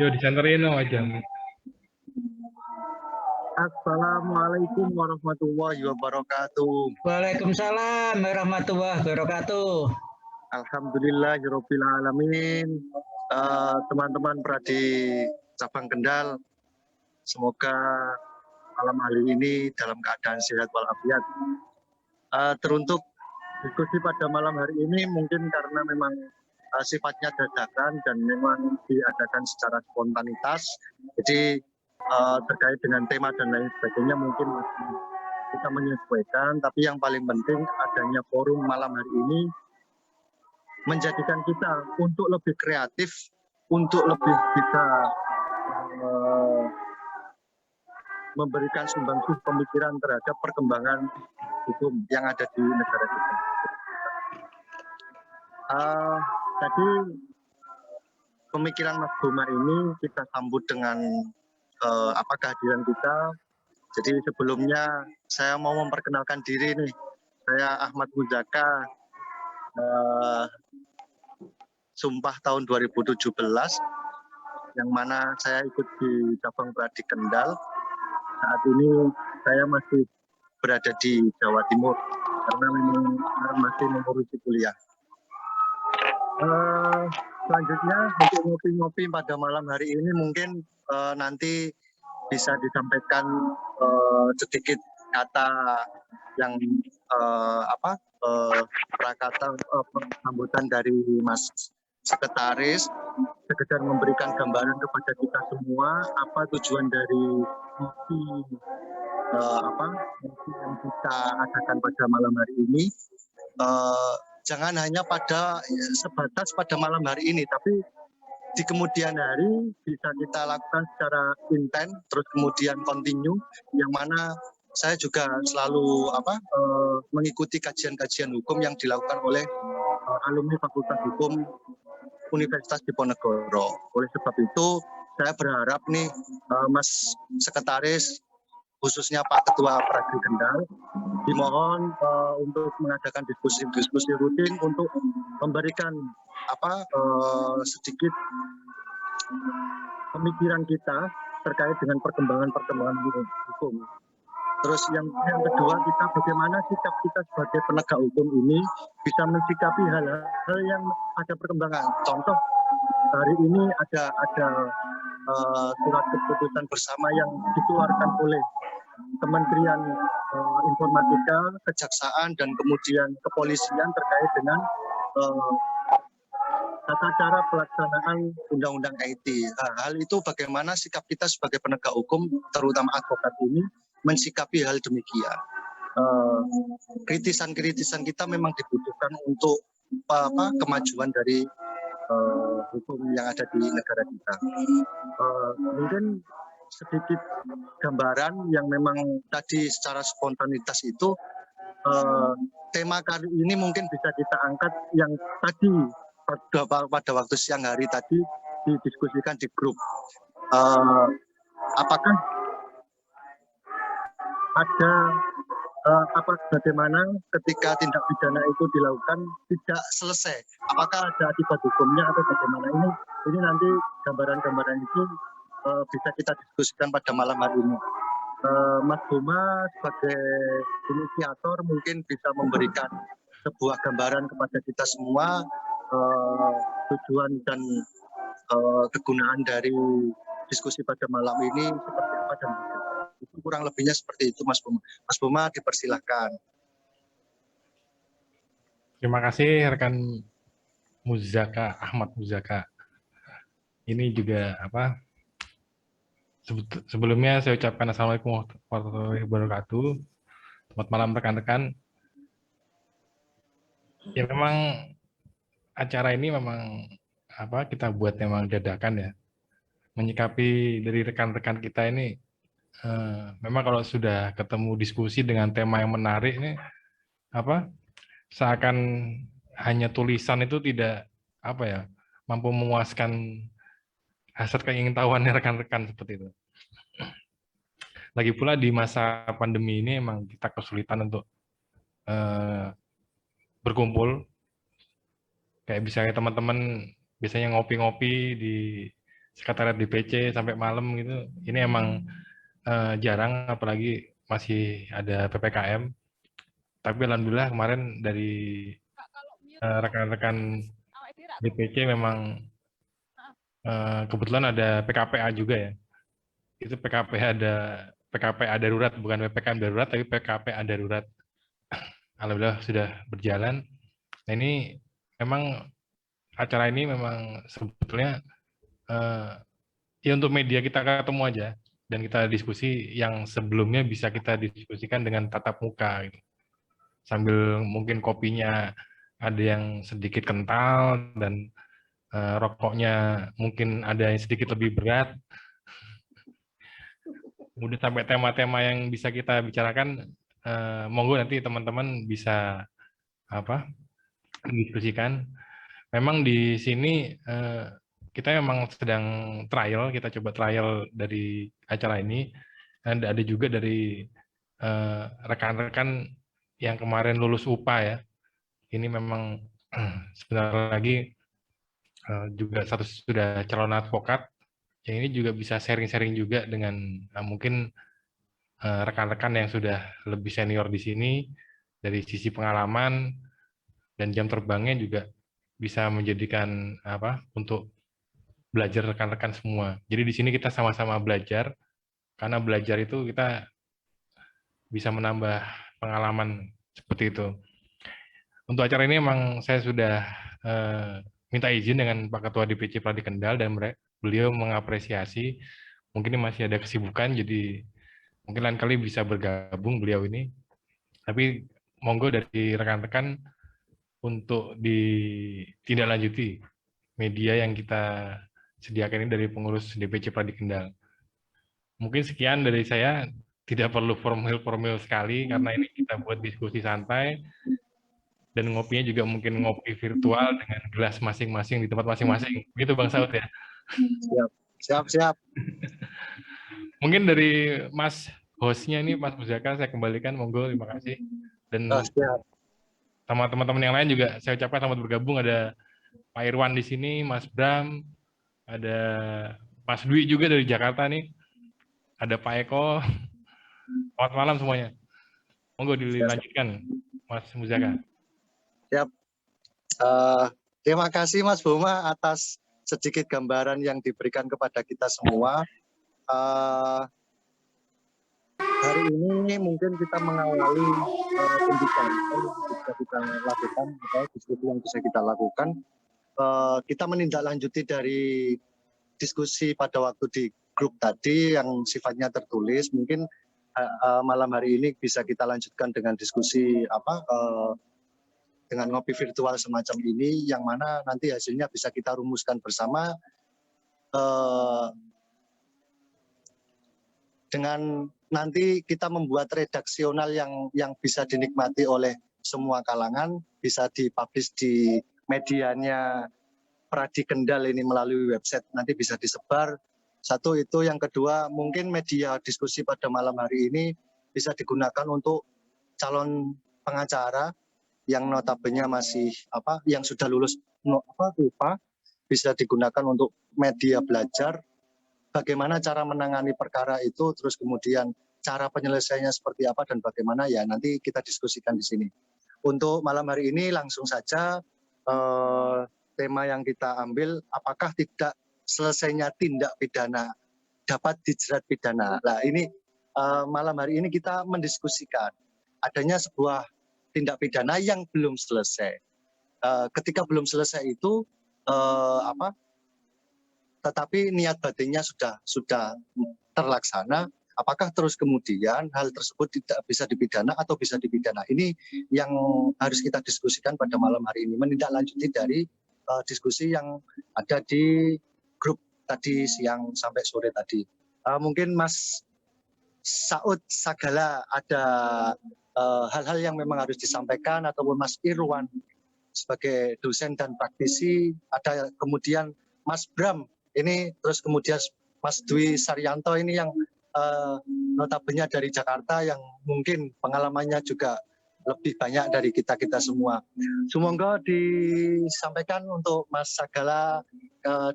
Yo, disenterin dong aja. Assalamualaikum warahmatullahi wabarakatuh. Waalaikumsalam warahmatullahi wabarakatuh. Alhamdulillahirabbil alamin. Teman-teman Pradi Cabang Kendal, semoga malam hari ini dalam keadaan sehat walafiat. Teruntuk diskusi pada malam hari ini mungkin karena memang sifatnya dadakan dan memang diadakan secara spontanitas. Jadi terkait dengan tema dan lain sebagainya mungkin kita menyesuaikan, tapi yang paling penting adanya forum malam hari ini menjadikan kita untuk lebih kreatif, untuk lebih bisa memberikan sumbangsih pemikiran terhadap perkembangan hukum yang ada di negara kita. Tadi pemikiran Mas Boma ini kita sambut dengan kehadiran kita. Jadi sebelumnya saya mau memperkenalkan diri nih. Saya Ahmad Muzaka, Sumpah tahun 2017, yang mana saya ikut di cabang Pradi Kendal. Saat ini saya masih berada di Jawa Timur karena memang masih mengurusi kuliah. Selanjutnya untuk ngopi-ngopi pada malam hari ini mungkin nanti bisa disampaikan sedikit kata yang prakata sambutan dari Mas Sekretaris, sekedar memberikan gambaran kepada kita semua apa tujuan dari misi yang kita adakan pada malam hari ini. Jangan hanya sebatas pada malam hari ini, tapi di kemudian hari bisa kita lakukan secara intens, terus kemudian continue, yang mana saya juga selalu mengikuti kajian-kajian hukum yang dilakukan oleh alumni Fakultas Hukum Universitas Diponegoro. Oleh sebab itu, saya berharap nih Mas Sekretaris, khususnya Pak Ketua Pradi Kendal, dimohon untuk mengadakan diskusi rutin untuk memberikan sedikit pemikiran kita terkait dengan perkembangan hukum. Terus yang kedua, kita bagaimana sikap kita sebagai penegak hukum ini bisa mensikapi hal-hal yang ada perkembangan. Contoh, hari ini ada surat keputusan bersama yang dikeluarkan oleh Kementerian Informatika, Kejaksaan, dan kemudian Kepolisian terkait dengan tata cara pelaksanaan Undang-Undang IT. Hal itu bagaimana sikap kita sebagai penegak hukum, terutama advokat ini, mensikapi hal demikian. Kritisan-kritisan kita memang dibutuhkan untuk kemajuan dari hukum yang ada di negara kita. Mungkin sedikit gambaran yang memang tadi secara spontanitas itu, tema kali ini mungkin bisa kita angkat yang tadi pada waktu siang hari tadi didiskusikan di grup. Apakah ada bagaimana ketika tindak pidana itu dilakukan tidak selesai? Apakah ada akibat hukumnya atau bagaimana? Ini nanti gambaran-gambaran itu bisa kita diskusikan pada malam hari ini. Mas Boma sebagai inisiator mungkin bisa memberikan sebuah gambaran kepada kita semua tujuan dan kegunaan dari diskusi pada malam ini seperti apa dan itu kurang lebihnya seperti itu, Mas Boma. Mas Boma, dipersilahkan. Terima kasih rekan Muzaka, Ahmad Muzaka. Ini juga sebelumnya saya ucapkan Assalamualaikum warahmatullahi wabarakatuh. Selamat malam rekan-rekan. Ya memang acara ini memang kita buat memang dadakan ya. Menyikapi dari rekan-rekan kita ini memang kalau sudah ketemu diskusi dengan tema yang menarik ini seakan hanya tulisan itu tidak mampu memuaskan hasrat keingintahuan rekan-rekan seperti itu. Lagi pula di masa pandemi ini emang kita kesulitan untuk berkumpul. Kayak misalnya teman-teman biasanya ngopi-ngopi di sekretariat DPC sampai malam gitu. Ini emang jarang, apalagi masih ada PPKM. Tapi alhamdulillah kemarin dari rekan-rekan DPC memang kebetulan ada PKPA juga ya. Itu PKPA darurat, bukan PPKM darurat, tapi PKPA darurat. Alhamdulillah sudah berjalan. Nah ini memang acara ini memang sebetulnya ya untuk media kita ketemu aja dan kita diskusi yang sebelumnya bisa kita diskusikan dengan tatap muka gitu. Sambil mungkin kopinya ada yang sedikit kental dan rokoknya mungkin ada yang sedikit lebih berat. Udah sampai tema-tema yang bisa kita bicarakan, monggo nanti teman-teman bisa diskusikan. Memang di sini kita memang sedang trial, kita coba trial dari acara ini, dan ada juga dari rekan-rekan yang kemarin lulus UPA ya. Ini memang sebentar lagi juga sudah calon advokat, yang ini juga bisa sharing-sharing juga dengan mungkin rekan-rekan yang sudah lebih senior di sini dari sisi pengalaman dan jam terbangnya juga bisa menjadikan untuk belajar rekan-rekan semua. Jadi di sini kita sama-sama belajar, karena belajar itu kita bisa menambah pengalaman seperti itu. Untuk acara ini memang saya sudah minta izin dengan Pak Ketua DPC Pradi Kendal dan beliau mengapresiasi. Mungkin masih ada kesibukan, jadi mungkin lain kali bisa bergabung beliau ini. Tapi monggo dari rekan-rekan untuk ditindaklanjuti media yang kita sediakan ini dari pengurus DPC Pradi Kendal. Mungkin sekian dari saya, tidak perlu formal sekali karena ini kita buat diskusi santai dan ngopinya juga mungkin ngopi virtual dengan gelas masing-masing di tempat masing-masing. Begitu Bang Saud ya. Siap. Mungkin dari Mas hostnya ini Mas Muzaka saya kembalikan, monggo, terima kasih. Dan sama teman-teman yang lain juga saya ucapkan selamat bergabung. Ada Pak Irwan di sini, Mas Bram, ada Mas Dwi juga dari Jakarta nih, ada Pak Eko. Selamat malam semuanya. Monggo dilanjutkan Mas Muzaka. Siap. Terima kasih Mas Boma atas sedikit gambaran yang diberikan kepada kita semua. Hari ini mungkin kita mengawali pembicaraan yang bisa kita lakukan, atau diskusi yang bisa kita lakukan. Kita menindaklanjuti dari diskusi pada waktu di grup tadi yang sifatnya tertulis. Mungkin malam hari ini bisa kita lanjutkan dengan diskusi dengan ngopi virtual semacam ini, yang mana nanti hasilnya bisa kita rumuskan bersama dengan nanti kita membuat redaksional yang bisa dinikmati oleh semua kalangan, bisa dipublish di medianya Pradi Kendal ini melalui website, nanti bisa disebar. Satu itu, yang kedua mungkin media diskusi pada malam hari ini bisa digunakan untuk calon pengacara yang notabene masih yang sudah lulus UPA, bisa digunakan untuk media belajar bagaimana cara menangani perkara itu, terus kemudian cara penyelesaiannya seperti apa dan bagaimana, ya nanti kita diskusikan di sini. Untuk malam hari ini langsung saja tema yang kita ambil, apakah tidak selesainya tindak pidana dapat dijerat pidana. Nah ini malam hari ini kita mendiskusikan adanya sebuah tindak pidana yang belum selesai. Ketika belum selesai itu tetapi niat batinnya sudah terlaksana, apakah terus kemudian hal tersebut tidak bisa dipidana atau bisa dipidana? Ini yang harus kita diskusikan pada malam hari ini, menindaklanjuti dari diskusi yang ada di grup tadi siang sampai sore tadi. Mungkin Mas Saud Sagala ada hal-hal yang memang harus disampaikan, ataupun Mas Irwan sebagai dosen dan praktisi, ada kemudian Mas Bram ini, terus kemudian Mas Dwi Saryanto ini yang notabene dari Jakarta, yang mungkin pengalamannya juga lebih banyak dari kita semua. Semoga disampaikan untuk Mas Sagala,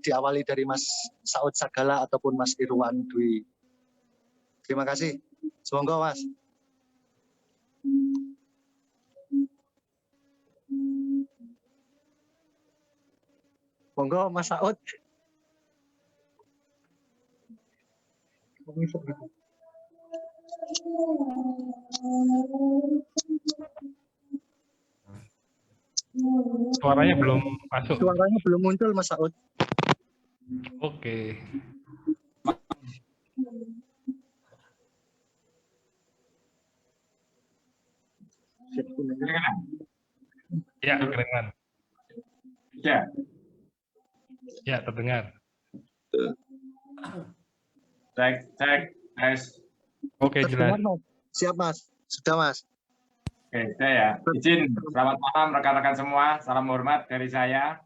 diawali dari Mas Saud Sagala ataupun Mas Irwan Dwi. Terima kasih. Semoga Mas. Monggo Mas Saud. Suaranya belum masuk. Suaranya belum muncul Mas Saud. Oke. Ya, kedengaran. Ya. Ya, terdengar. Cek, guys. Oke, jelas. Siap Mas. Sudah Mas. Oke, saya izin. Selamat malam rekan-rekan semua. Salam hormat dari saya.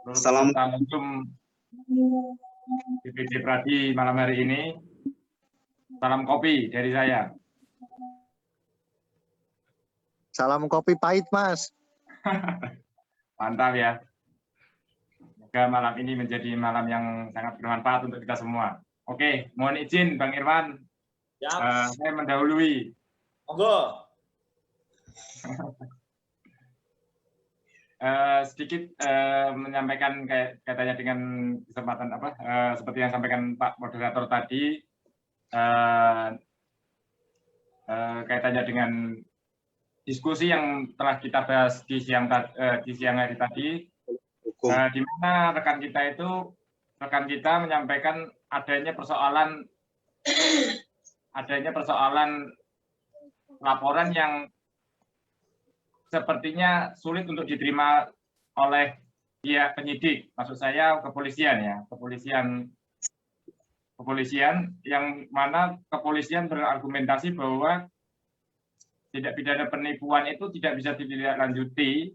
Assalamualaikum DPD Pradi malam hari ini. Salam kopi dari saya. Salam kopi pahit Mas. Mantap ya. Semoga malam ini menjadi malam yang sangat bermanfaat untuk kita semua. Oke, mohon izin Bang Irwan. Saya mendahului. Monggo. Sedikit menyampaikan katanya dengan kesempatan seperti yang sampaikan Pak Moderator tadi, kaitannya dengan diskusi yang telah kita bahas di siang hari tadi, di mana rekan kita menyampaikan adanya persoalan laporan yang sepertinya sulit untuk diterima oleh pihak penyidik, maksud saya kepolisian ya, kepolisian yang mana kepolisian berargumentasi bahwa tindak pidana penipuan itu tidak bisa ditindaklanjuti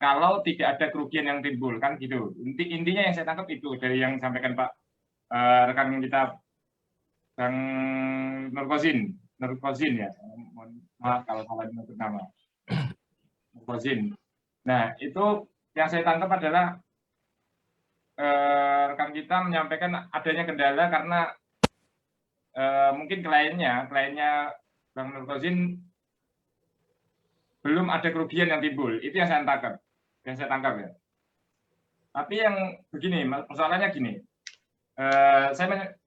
kalau tidak ada kerugian yang timbul, kan gitu. Intinya yang saya tangkap itu dari yang disampaikan Pak rekan kita Bang Nurkozin ya, maaf kalau salah menyebut nama. Nurkozin. Nah, itu yang saya tangkap adalah rekan kita menyampaikan adanya kendala karena mungkin kliennya Bang Nurkozin belum ada kerugian yang timbul. Itu yang saya tangkap ya. Tapi yang begini, persoalannya gini. Saya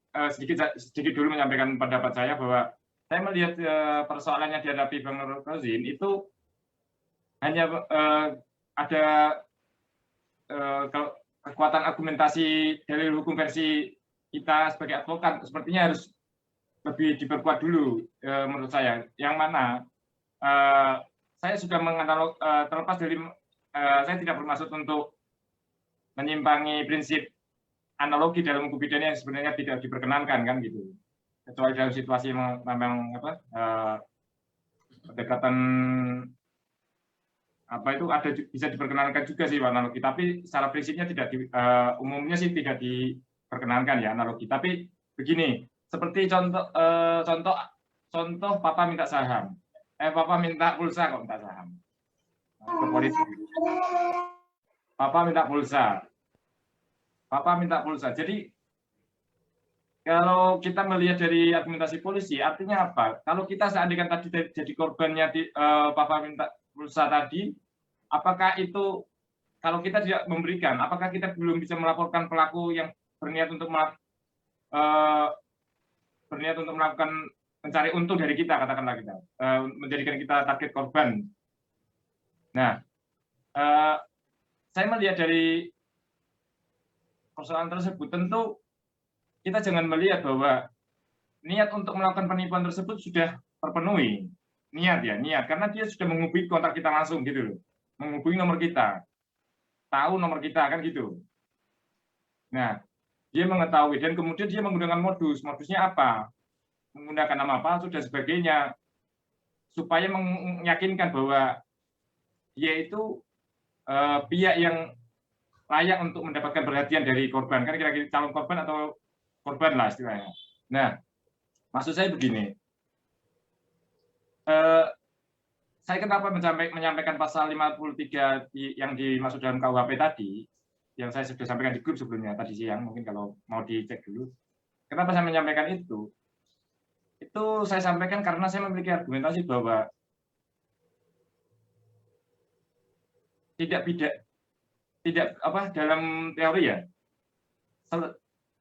sedikit dulu menyampaikan pendapat saya bahwa saya melihat persoalan yang dihadapi Bang Nurkozin itu hanya ada kekuatan argumentasi dari hukum versi kita sebagai advokat sepertinya harus lebih diperkuat dulu menurut saya. Yang mana saya sudah menganalog terlepas dari saya tidak bermaksud untuk menyimpangi prinsip analogi dalam hukum pidana yang sebenarnya tidak diperkenankan kan gitu, kecuali dalam situasi memang pendekatan itu ada bisa diperkenankan juga sih analogi, tapi secara prinsipnya umumnya sih tidak diperkenankan ya analogi. Tapi begini, seperti contoh papa minta saham, papa minta pulsa kok minta saham ke polisi, papa minta pulsa. Jadi kalau kita melihat dari argumentasi polisi, artinya apa? Kalau kita seandainya tadi jadi korbannya papa minta pulsa tadi, apakah itu kalau kita tidak memberikan, apakah kita belum bisa melaporkan pelaku yang berniat untuk melakukan mencari untung dari kita, katakanlah kita menjadikan kita target korban. Nah, saya melihat dari persoalan tersebut, tentu kita jangan melihat bahwa niat untuk melakukan penipuan tersebut sudah terpenuhi. Niat, karena dia sudah menghubungi kontak kita langsung gitu loh, menghubungi nomor kita, tahu nomor kita kan gitu. Nah, dia mengetahui dan kemudian dia menggunakan modusnya apa? Menggunakan nama palsu dan sebagainya, supaya meyakinkan bahwa dia itu pihak yang layak untuk mendapatkan perhatian dari korban, kan kira-kira calon korban atau korban lah istilahnya. Nah, maksud saya begini, saya kenapa menyampaikan pasal 53 yang dimaksud dalam KUHP tadi, yang saya sudah sampaikan di grup sebelumnya tadi siang, mungkin kalau mau dicek dulu. Kenapa saya menyampaikan itu? Itu saya sampaikan karena saya memiliki argumentasi bahwa tidak apa dalam teori ya,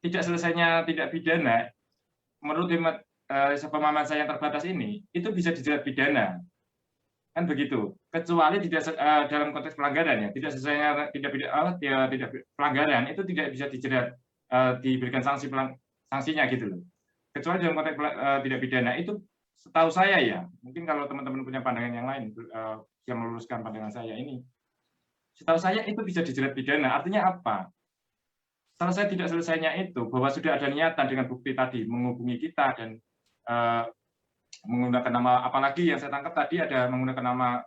tidak selesainya tidak pidana menurut pemahaman saya yang terbatas ini itu bisa dijerat pidana, kan begitu, kecuali tidak dalam konteks pelanggaran ya, tidak selesainya tidak pelanggaran itu tidak bisa dijerat, diberikan sanksinya gitu loh, kecuali dalam konteks tidak pidana. Itu setahu saya ya, mungkin kalau teman-teman punya pandangan yang lain yang meluruskan pandangan saya ini, setahu saya itu bisa dijerat pidana. Artinya apa? Selesai tidak selesainya itu bahwa sudah ada niatan dengan bukti tadi menghubungi kita dan menggunakan nama, apalagi yang saya tangkap tadi ada menggunakan nama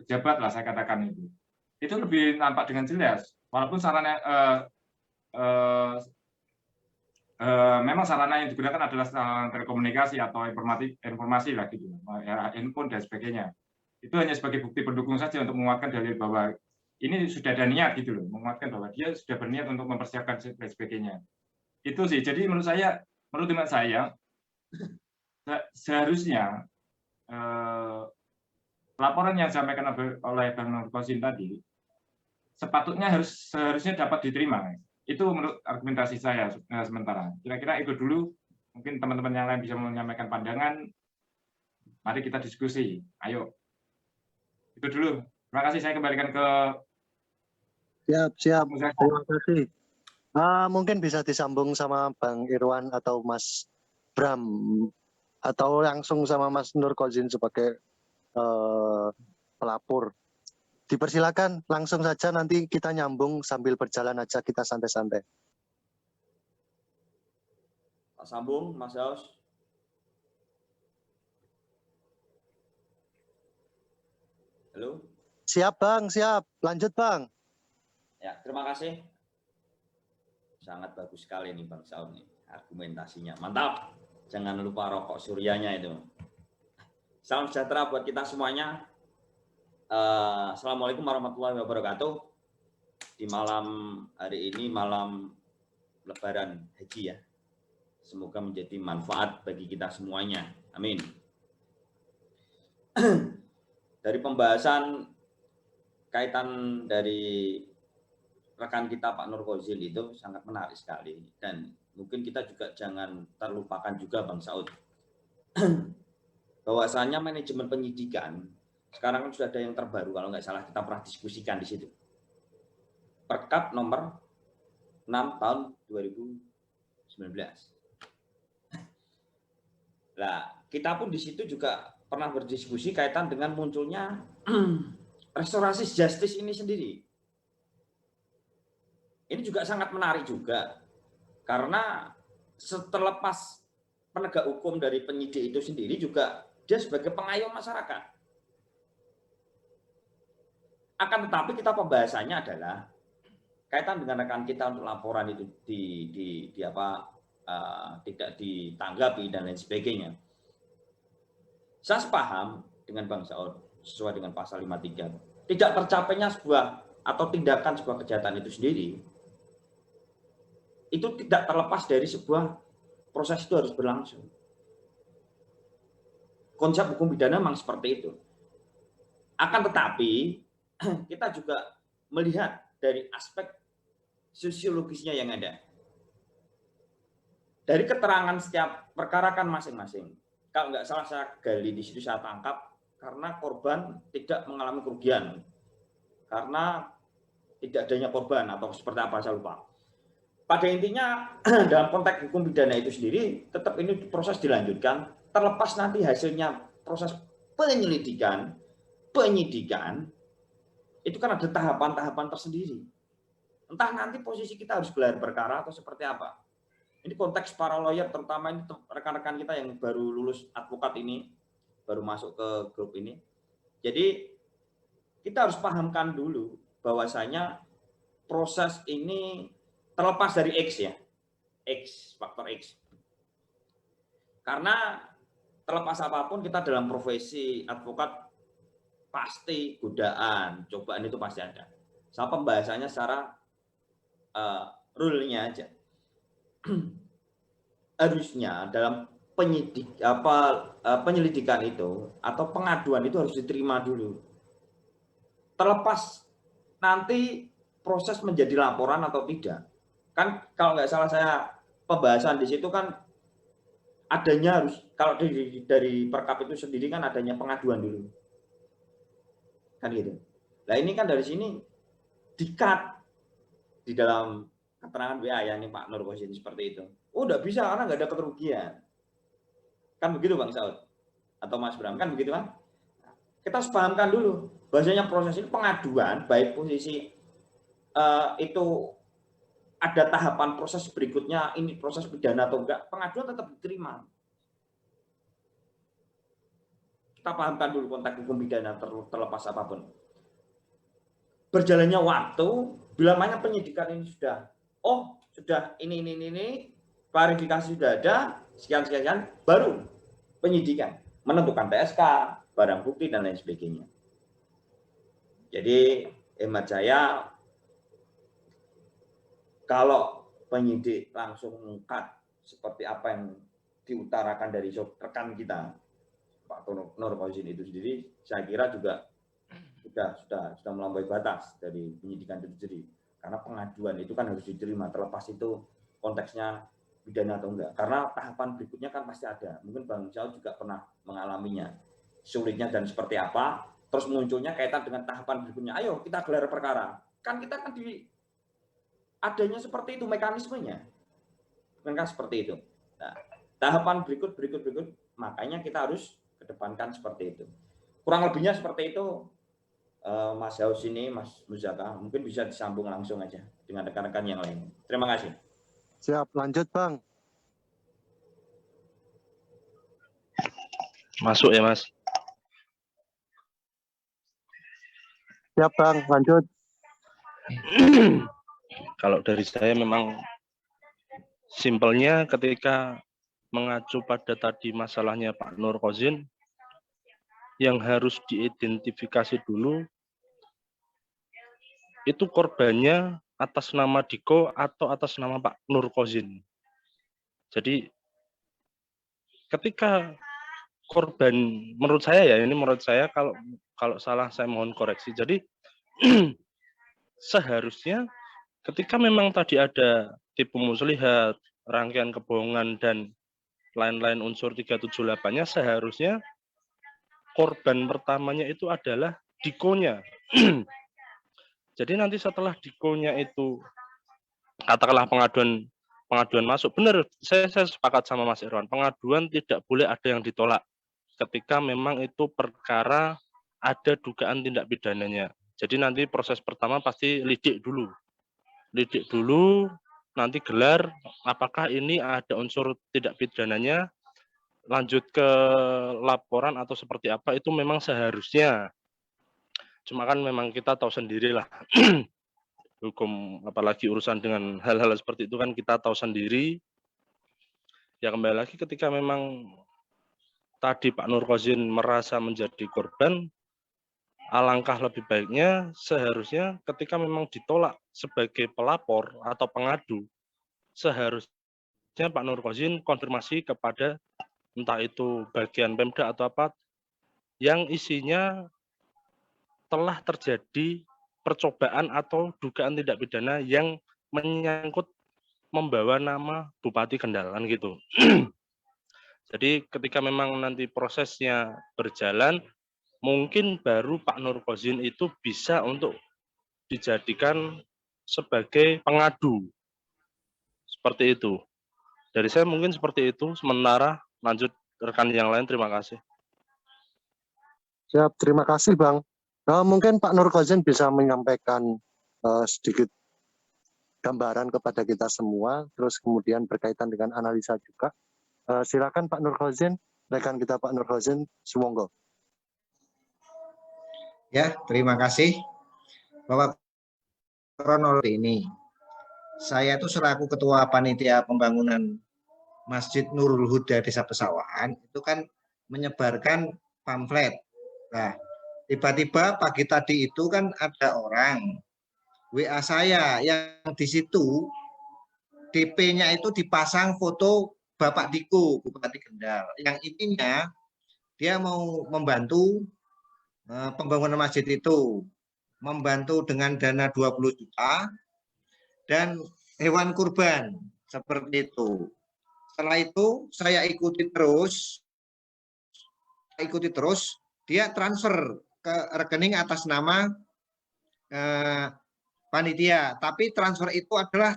pejabat lah saya katakan itu lebih nampak dengan jelas, walaupun sarana memang sarana yang digunakan adalah sarana telekomunikasi atau informasi lah gitu ya, handphone dan sebagainya. Itu hanya sebagai bukti pendukung saja untuk menguatkan dalil bahwa ini sudah ada niat gitu loh, menguatkan bahwa dia sudah berniat untuk mempersiapkan dan sebagainya. Itu sih. Jadi menurut teman saya seharusnya laporan yang disampaikan oleh Bang Nur Qasim tadi seharusnya dapat diterima. Itu menurut argumentasi saya sementara. Kira-kira itu dulu. Mungkin teman-teman yang lain bisa menyampaikan pandangan. Mari kita diskusi. Ayo. Itu dulu. Terima kasih. Saya kembalikan ke Siap. Terima kasih. Mungkin bisa disambung sama Bang Irwan atau Mas Bram atau langsung sama Mas Nur Qasim sebagai pelapor. Dipersilakan langsung saja, nanti kita nyambung sambil berjalan aja, kita santai-santai. Pak sambung, Mas Daus. Halo. Siap Bang, siap. Lanjut Bang. Ya, terima kasih. Sangat bagus sekali nih Bang Saud nih, argumentasinya. Mantap. Jangan lupa rokok suryanya itu. Salam sejahtera buat kita semuanya. Assalamualaikum warahmatullahi wabarakatuh. Di malam hari ini, malam Lebaran Haji ya. Semoga menjadi manfaat bagi kita semuanya. Amin. Dari pembahasan kaitan dari rekan kita Pak Nur Qasim itu sangat menarik sekali, dan mungkin kita juga jangan terlupakan juga Bang Saud bahwasanya manajemen penyidikan sekarang kan sudah ada yang terbaru, kalau nggak salah kita pernah diskusikan di situ, Perkap nomor 6 tahun 2019. Nah, kita pun di situ juga pernah berdiskusi kaitan dengan munculnya restorasi justice ini sendiri. Ini juga sangat menarik juga, karena terlepas penegak hukum dari penyidik itu sendiri juga dia sebagai pengayom masyarakat. Akan tetapi kita pembahasannya adalah kaitan dengan rekan kita untuk laporan itu tidak ditanggapi dan lain sebagainya. Saya sepaham dengan Bang Saud sesuai dengan pasal 53. Tidak tercapainya sebuah atau tindakan sebuah kejahatan itu sendiri, itu tidak terlepas dari sebuah proses itu harus berlangsung. Konsep hukum pidana memang seperti itu. Akan tetapi kita juga melihat dari aspek sosiologisnya yang ada. Dari keterangan setiap perkara kan masing-masing. Kalau nggak salah saya gali di situ, saya tangkap karena korban tidak mengalami kerugian. Karena tidak adanya korban atau seperti apa saya lupa. Pada intinya dalam konteks hukum pidana itu sendiri tetap ini proses dilanjutkan, terlepas nanti hasilnya proses penyidikan itu kan ada tahapan-tahapan tersendiri. Entah nanti posisi kita harus gelar perkara atau seperti apa. Ini konteks para lawyer, terutama ini rekan-rekan kita yang baru lulus advokat ini, baru masuk ke grup ini. Jadi kita harus pahamkan dulu bahwasanya proses ini terlepas dari X ya, X, faktor X. Karena terlepas apapun kita dalam profesi advokat pasti godaan, cobaan itu pasti ada. Sama pembahasannya secara rule-nya aja. Harusnya dalam penyelidikan itu atau pengaduan itu harus diterima dulu. Terlepas nanti proses menjadi laporan atau tidak. Kan kalau nggak salah saya pembahasan di situ kan adanya harus, kalau dari Perkap itu sendiri kan adanya pengaduan dulu. Kan gitu. Nah ini kan dari sini di-cut di dalam keterangan WA ya ini Pak Nur Qasim seperti itu. Oh udah bisa karena nggak ada kerugian. Kan begitu Bang Saud atau Mas Bram, kan begitu kan? Kita harus pahamkan dulu bahwasanya proses ini pengaduan, baik posisi itu ada tahapan proses berikutnya, ini proses pidana atau enggak, pengaduan tetap diterima. Kita pahamkan dulu konteks hukum pidana terlepas apapun. Berjalannya waktu, bila mana penyidikan ini sudah, sudah ini, klarifikasi sudah ada, sekian, baru penyidikan, menentukan TSK, barang bukti, dan lain sebagainya. Jadi, hemat saya, kalau penyidik langsung mengungkap seperti apa yang diutarakan dari rekan kita, Pak Nur Qasim itu sendiri, saya kira juga sudah melampaui batas dari penyidikan itu sendiri. Karena pengaduan itu kan harus diterima, terlepas itu konteksnya pidana atau enggak. Karena tahapan berikutnya kan pasti ada. Mungkin Bang Saud juga pernah mengalaminya. Sulitnya dan seperti apa, terus munculnya kaitan dengan tahapan berikutnya. Ayo kita gelar perkara. Kan kita kan adanya seperti itu mekanismenya. Bukankah seperti itu? Nah, tahapan berikut, makanya kita harus kedepankan seperti itu. Kurang lebihnya seperti itu. Mas Haus ini, Mas Muzaka, mungkin bisa disambung langsung aja dengan rekan-rekan yang lain. Terima kasih. Siap, lanjut Bang. Masuk ya Mas. Siap Bang, lanjut. Kalau dari saya memang simpelnya ketika mengacu pada tadi masalahnya Pak Nur Qasim, yang harus diidentifikasi dulu itu korbannya atas nama Diko atau atas nama Pak Nur Qasim. Jadi ketika korban, menurut saya kalau salah saya mohon koreksi. Jadi seharusnya ketika memang tadi ada tipu muslihat, rangkaian kebohongan dan lain-lain unsur 378-nya, seharusnya korban pertamanya itu adalah Dikonya. Jadi nanti setelah Dikonya itu katakanlah pengaduan masuk, benar, saya sepakat sama Mas Irwan, pengaduan tidak boleh ada yang ditolak ketika memang itu perkara ada dugaan tindak pidananya. Jadi nanti proses pertama pasti lidik dulu, nanti gelar apakah ini ada unsur tindak pidananya, lanjut ke laporan atau seperti apa, itu memang seharusnya. Cuma kan memang kita tahu sendirilah hukum, apalagi urusan dengan hal-hal seperti itu kan kita tahu sendiri. Ya kembali lagi ketika memang tadi Pak Nur Qasim merasa menjadi korban, alangkah lebih baiknya seharusnya ketika memang ditolak sebagai pelapor atau pengadu, seharusnya Pak Nur Qasim konfirmasi kepada entah itu bagian Pemda atau apa yang isinya telah terjadi percobaan atau dugaan tindak pidana yang menyangkut membawa nama Bupati Kendal kan gitu. Jadi ketika memang nanti prosesnya berjalan, mungkin baru Pak Nur Qasim itu bisa untuk dijadikan sebagai pengadu. Seperti itu. Dari saya mungkin seperti itu. Sementara lanjut rekan yang lain, terima kasih. Siap, terima kasih Bang. Mungkin Pak Nur Qasim bisa menyampaikan sedikit gambaran kepada kita semua, terus kemudian berkaitan dengan analisa juga. Silakan Pak Nur Qasim, rekan kita Pak Nur Qasim, sumonggo. Ya, terima kasih. Bahwa kronologi ini, saya itu selaku Ketua Panitia Pembangunan Masjid Nurul Huda Desa Pesawahan, itu kan menyebarkan pamflet. Nah, tiba-tiba pagi tadi itu kan ada orang WA saya yang di situ DP-nya itu dipasang foto Bapak Diko, Bupati Kendal. Yang intinya dia mau membantu pembangunan masjid itu, membantu dengan dana 20 juta dan hewan kurban seperti itu. Setelah itu saya ikuti terus, dia transfer ke rekening atas nama panitia, tapi transfer itu adalah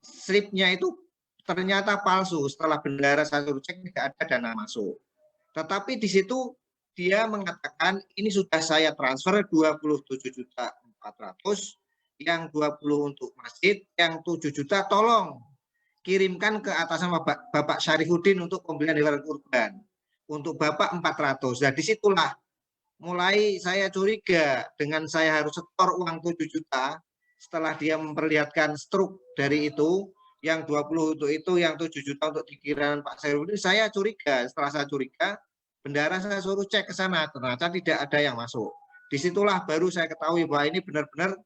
slipnya itu ternyata palsu. Setelah bendara saya suruh cek tidak ada dana masuk. Tetapi di situ dia mengatakan ini sudah saya transfer 27.400.000, yang 20 untuk masjid, yang 7 juta tolong kirimkan ke atasan Bapak Syarifuddin untuk pembelian hewan kurban. Untuk Bapak 400. Nah, disitulah mulai saya curiga dengan saya harus setor uang 7 juta setelah dia memperlihatkan struk dari itu, yang 20 untuk itu, yang 7 juta untuk dikirim Pak Syarifuddin. Saya curiga, setelah saya curiga, bendara saya suruh cek ke sana, ternyata tidak ada yang masuk. Disitulah baru saya ketahui bahwa ini benar-benar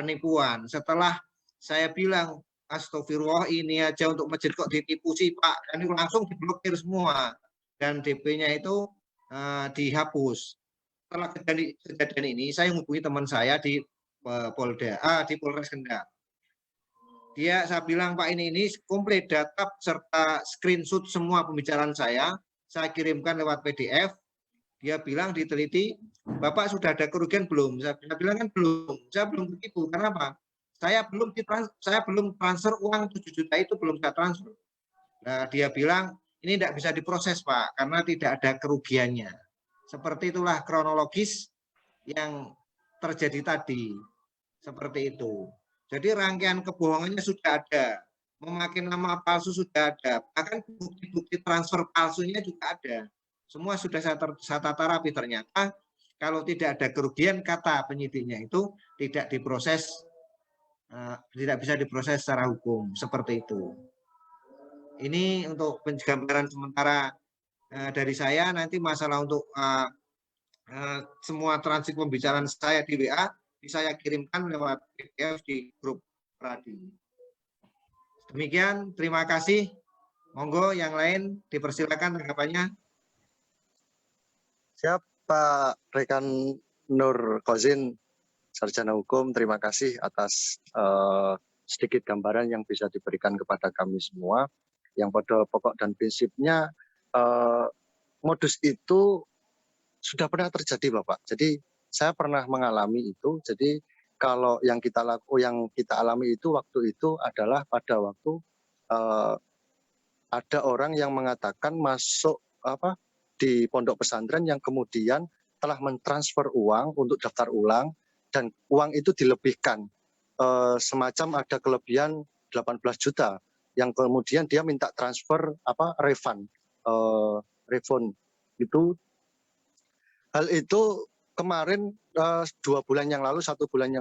penipuan. Setelah saya bilang, astagfirullah, ini aja untuk masjid kok ditipu sih Pak, ini langsung diblokir semua dan DP-nya itu dihapus. Setelah kejadian ini saya menghubungi teman saya di di Polres Kendal. Saya bilang Pak, ini komplit data serta screenshot semua pembicaraan saya kirimkan lewat PDF. Dia bilang diteliti, Bapak sudah ada kerugian belum? Saya bilang kan belum, saya belum begitu. Karena apa? Saya belum transfer uang 7 juta itu, belum saya transfer. Nah, dia bilang ini tidak bisa diproses Pak, karena tidak ada kerugiannya. Seperti itulah kronologis yang terjadi tadi. Seperti itu. Jadi rangkaian kebohongannya sudah ada. Memakai nama palsu sudah ada. Bahkan bukti-bukti transfer palsunya juga ada. Semua sudah saya tata rapi. Ternyata kalau tidak ada kerugian, kata penyidiknya itu tidak diproses, tidak bisa diproses secara hukum. Seperti itu. Ini untuk gambaran sementara dari saya. Nanti masalah untuk semua transit pembicaraan saya di WA saya kirimkan lewat PDF di grup Pradi. Demikian, terima kasih. Monggo yang lain dipersilakan tanggapannya. Siap Pak Rekan Nur Kozin, Sarjana Hukum, terima kasih atas sedikit gambaran yang bisa diberikan kepada kami semua. Yang pada pokok dan prinsipnya modus itu sudah pernah terjadi Bapak. Jadi saya pernah mengalami itu. Jadi kalau yang kita alami itu waktu itu adalah pada waktu ada orang yang mengatakan masuk di pondok pesantren yang kemudian telah mentransfer uang untuk daftar ulang dan uang itu dilebihkan, semacam ada kelebihan 18 juta yang kemudian dia minta transfer refund itu. Hal itu kemarin 1 bulan yang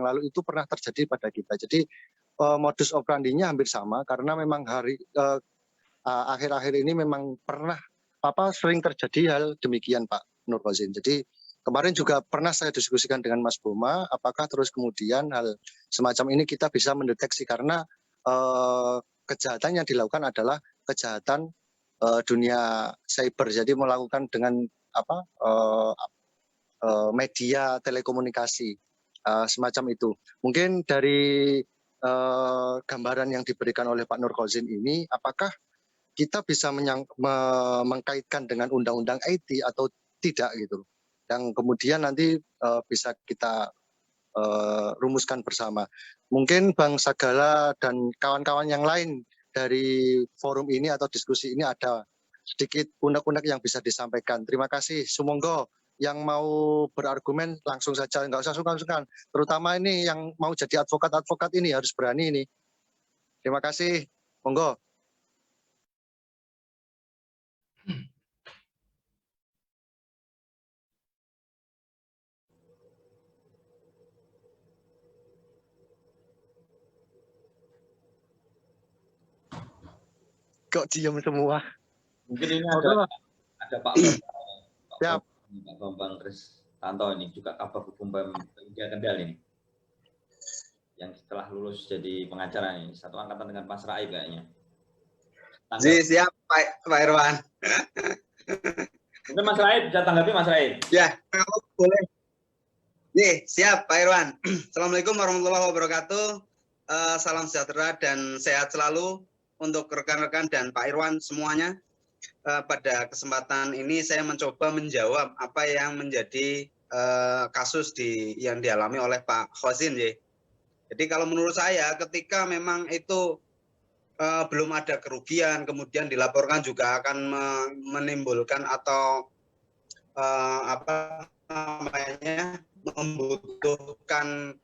lalu itu pernah terjadi pada kita. Jadi modus operandinya hampir sama karena memang akhir-akhir ini memang pernah sering terjadi hal demikian Pak Nur Kozin. Jadi kemarin juga pernah saya diskusikan dengan Mas Boma, apakah terus kemudian hal semacam ini kita bisa mendeteksi karena kejahatan yang dilakukan adalah kejahatan dunia cyber. Jadi melakukan dengan media telekomunikasi semacam itu. Mungkin dari gambaran yang diberikan oleh Pak Nur Kozin ini, apakah kita bisa mengkaitkan dengan undang-undang IT atau tidak gitu, yang kemudian nanti bisa kita rumuskan bersama. Mungkin Bang Sagala dan kawan-kawan yang lain dari forum ini atau diskusi ini ada sedikit unek-unek yang bisa disampaikan. Terima kasih. Sumonggo yang mau berargumen langsung saja, nggak usah sungkan-sungkan. Terutama ini yang mau jadi advokat ini harus berani ini. Terima kasih. Monggo. Kok diam semua? Mungkin ini Oke, Mas. ada Pak Bambang, Siap. Pak Bambang Kristanto ini juga Kabag Hukum Pemda Kendal ini. Yang setelah lulus jadi pengacara ini, satu angkatan dengan Mas Raib kayaknya. Siap Pak Irwan. Mungkin Mas Raib bisa tanggapi Mas Raib. Ya, kalau boleh. Nih, siap Pak Irwan. Assalamualaikum warahmatullahi wabarakatuh. Salam sejahtera dan sehat selalu untuk rekan-rekan dan Pak Irwan semuanya. Pada kesempatan ini saya mencoba menjawab apa yang menjadi kasus yang dialami oleh Pak Khozin. Jadi kalau menurut saya ketika memang itu belum ada kerugian, kemudian dilaporkan juga akan menimbulkan atau membutuhkan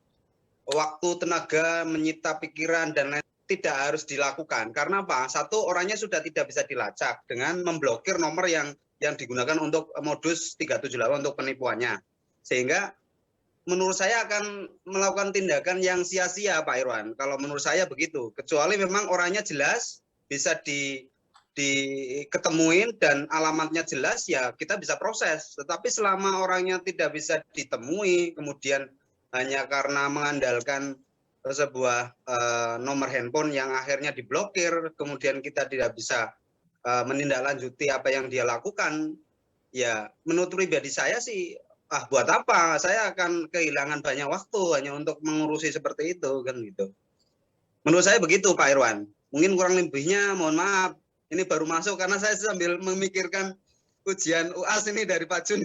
waktu, tenaga, menyita pikiran dan lain, tidak harus dilakukan. Karena apa? Satu, orangnya sudah tidak bisa dilacak dengan memblokir nomor yang digunakan untuk modus 378 untuk penipuannya. Sehingga menurut saya akan melakukan tindakan yang sia-sia, Pak Irwan. Kalau menurut saya begitu. Kecuali memang orangnya jelas, bisa diketemuin dan alamatnya jelas, ya kita bisa proses. Tetapi selama orangnya tidak bisa ditemui, kemudian hanya karena mengandalkan sebuah nomor handphone yang akhirnya diblokir, kemudian kita tidak bisa menindaklanjuti apa yang dia lakukan, ya menurut pribadi saya sih, buat apa? Saya akan kehilangan banyak waktu hanya untuk mengurusi seperti itu, kan gitu. Menurut saya begitu, Pak Irwan. Mungkin kurang lebihnya, mohon maaf. Ini baru masuk karena saya sambil memikirkan ujian UAS ini dari Pak Jun.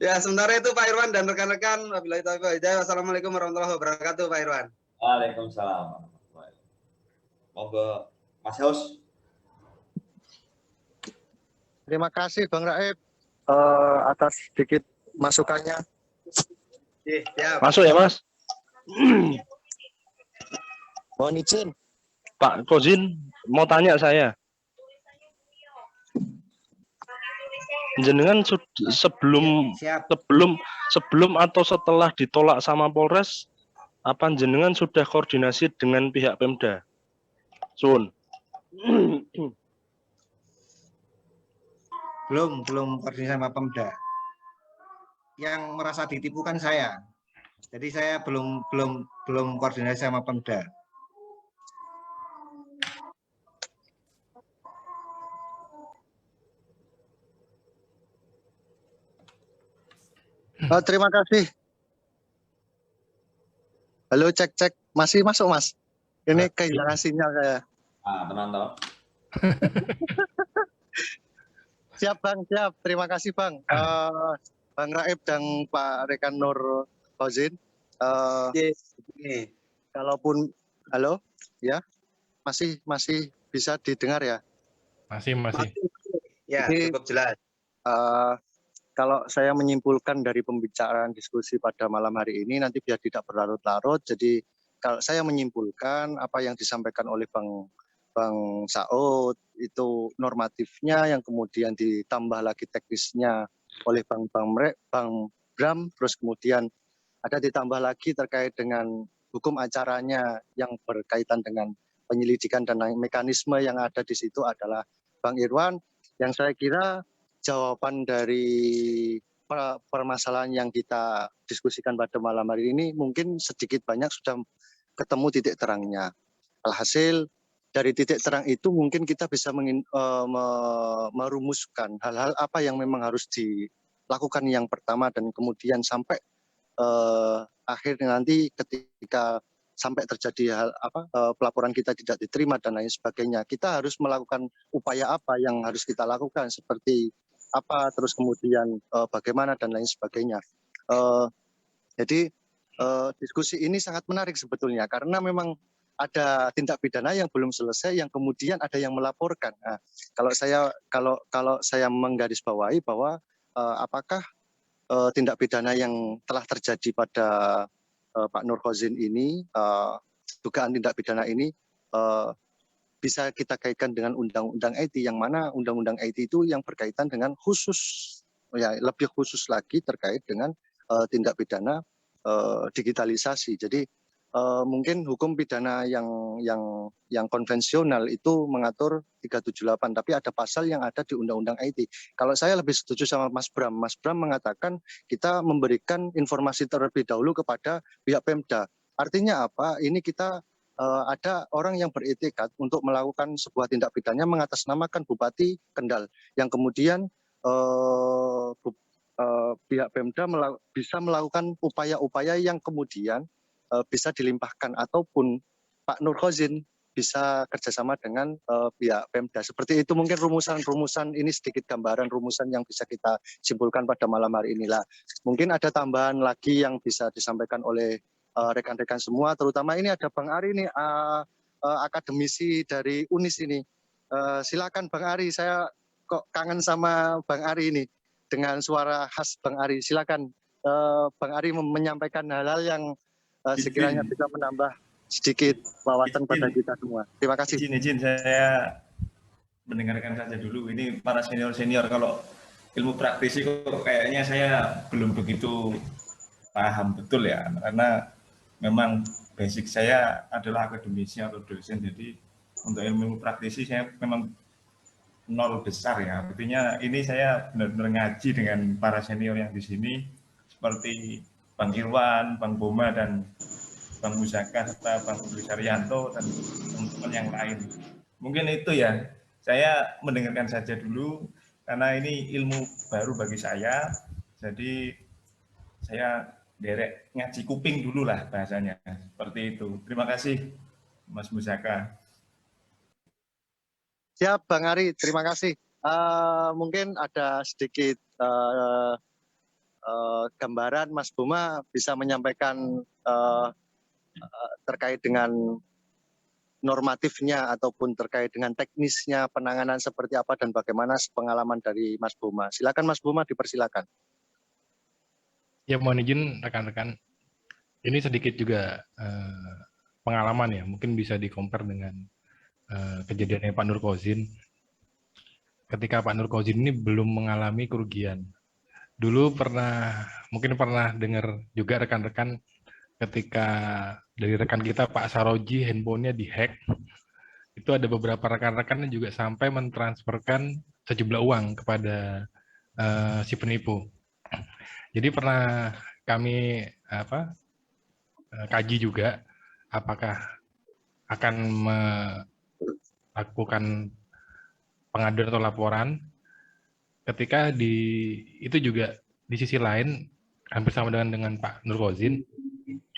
Ya, sementara itu Pak Irwan dan rekan-rekan. Wabillahi taufiq wal hidayah. Wassalamualaikum warahmatullahi wabarakatuh, Pak Irwan. Waalaikumsalam. Monggo, Mas Haus. Terima kasih Bang Raib atas sedikit masukannya. Siap. Masuk ya, Mas. Mohon izin. Pak Khozin, mau tanya saya. Jenengan sebelum Siap. sebelum atau setelah ditolak sama Polres, apa jenengan sudah koordinasi dengan pihak Pemda? Sun. Belum koordinasi sama Pemda. Yang merasa ditipu kan saya. Jadi saya belum koordinasi sama Pemda. Terima kasih. Halo, cek. Masih masuk, Mas? Ini kehilangan sinyal saya. Teman toh. Siap, Bang. Siap. Terima kasih, Bang. Bang Raib dan Pak Rekan Nur Khozin. Kalaupun, halo, ya, masih bisa didengar ya? Masih. Ya, cukup jelas. Kalau saya menyimpulkan dari pembicaraan diskusi pada malam hari ini, nanti biar tidak berlarut-larut, jadi kalau saya menyimpulkan apa yang disampaikan oleh Bang Saud, itu normatifnya, yang kemudian ditambah lagi teknisnya oleh Bang Bram, terus kemudian ada ditambah lagi terkait dengan hukum acaranya yang berkaitan dengan penyelidikan dan mekanisme yang ada di situ adalah Bang Irwan, yang saya kira jawaban dari permasalahan yang kita diskusikan pada malam hari ini mungkin sedikit banyak sudah ketemu titik terangnya. Alhasil dari titik terang itu mungkin kita bisa merumuskan hal-hal apa yang memang harus dilakukan yang pertama, dan kemudian sampai akhirnya nanti ketika sampai terjadi pelaporan kita tidak diterima dan lain sebagainya, kita harus melakukan upaya apa yang harus kita lakukan, seperti apa, terus kemudian bagaimana dan lain sebagainya. Jadi diskusi ini sangat menarik sebetulnya, karena memang ada tindak pidana yang belum selesai, yang kemudian ada yang melaporkan. Nah, kalau saya menggarisbawahi bahwa apakah tindak pidana yang telah terjadi pada Pak Nur Khozin ini, dugaan tindak pidana ini bisa kita kaitkan dengan undang-undang IT, yang mana undang-undang IT itu yang berkaitan dengan lebih khusus lagi terkait dengan tindak pidana digitalisasi. Jadi mungkin hukum pidana yang konvensional itu mengatur 378, tapi ada pasal yang ada di Undang-Undang IT. Kalau saya lebih setuju sama Mas Bram. Mas Bram mengatakan kita memberikan informasi terlebih dahulu kepada pihak Pemda. Artinya apa? Ini kita ada orang yang beretikat untuk melakukan sebuah tindak pidana mengatasnamakan Bupati Kendal, yang kemudian pihak Pemda bisa melakukan upaya-upaya yang kemudian bisa dilimpahkan, ataupun Pak Nur Khozin bisa kerjasama dengan pihak Pemda. Seperti itu mungkin rumusan-rumusan, ini sedikit gambaran rumusan yang bisa kita simpulkan pada malam hari inilah. Mungkin ada tambahan lagi yang bisa disampaikan oleh rekan-rekan semua, terutama ini ada Bang Ari nih, akademisi dari UNIS ini. Silakan Bang Ari, saya kok kangen sama Bang Ari ini dengan suara khas Bang Ari. Silakan Bang Ari menyampaikan hal-hal yang sekiranya bisa menambah sedikit wawasan pada kita semua. Terima kasih. Izin saya mendengarkan saja dulu. Ini para senior-senior, kalau ilmu praktisi kok kayaknya saya belum begitu paham betul ya, karena memang basic saya adalah akademisi atau dosen, jadi untuk ilmu praktisi saya memang nol besar ya. Artinya ini saya benar-benar ngaji dengan para senior yang di sini, seperti Bang Irwan, Bang Boma, dan Bang Musaka, serta Bang Rudi Saryanto, dan teman-teman yang lain. Mungkin itu ya, saya mendengarkan saja dulu, karena ini ilmu baru bagi saya, jadi saya derek ngaji kuping dulu lah bahasanya, seperti itu. Terima kasih, Mas Musaka. Siap, Bang Ari, terima kasih. Mungkin ada sedikit gambaran, Mas Boma bisa menyampaikan terkait dengan normatifnya ataupun terkait dengan teknisnya penanganan seperti apa dan bagaimana pengalaman dari Mas Boma. Silakan Mas Boma, dipersilakan. Ya, mohon izin rekan-rekan, ini sedikit juga pengalaman ya, mungkin bisa di-compare dengan kejadiannya Pak Nur Khozin. Ketika Pak Nur Khozin ini belum mengalami kerugian. Dulu mungkin pernah dengar juga rekan-rekan ketika dari rekan kita Pak Saroji handphonenya dihack, itu ada beberapa rekan-rekan yang juga sampai mentransferkan sejumlah uang kepada si penipu. Jadi pernah kami kaji juga apakah akan melakukan pengaduan atau laporan, ketika itu juga di sisi lain hampir sama dengan Pak Nur Khozin,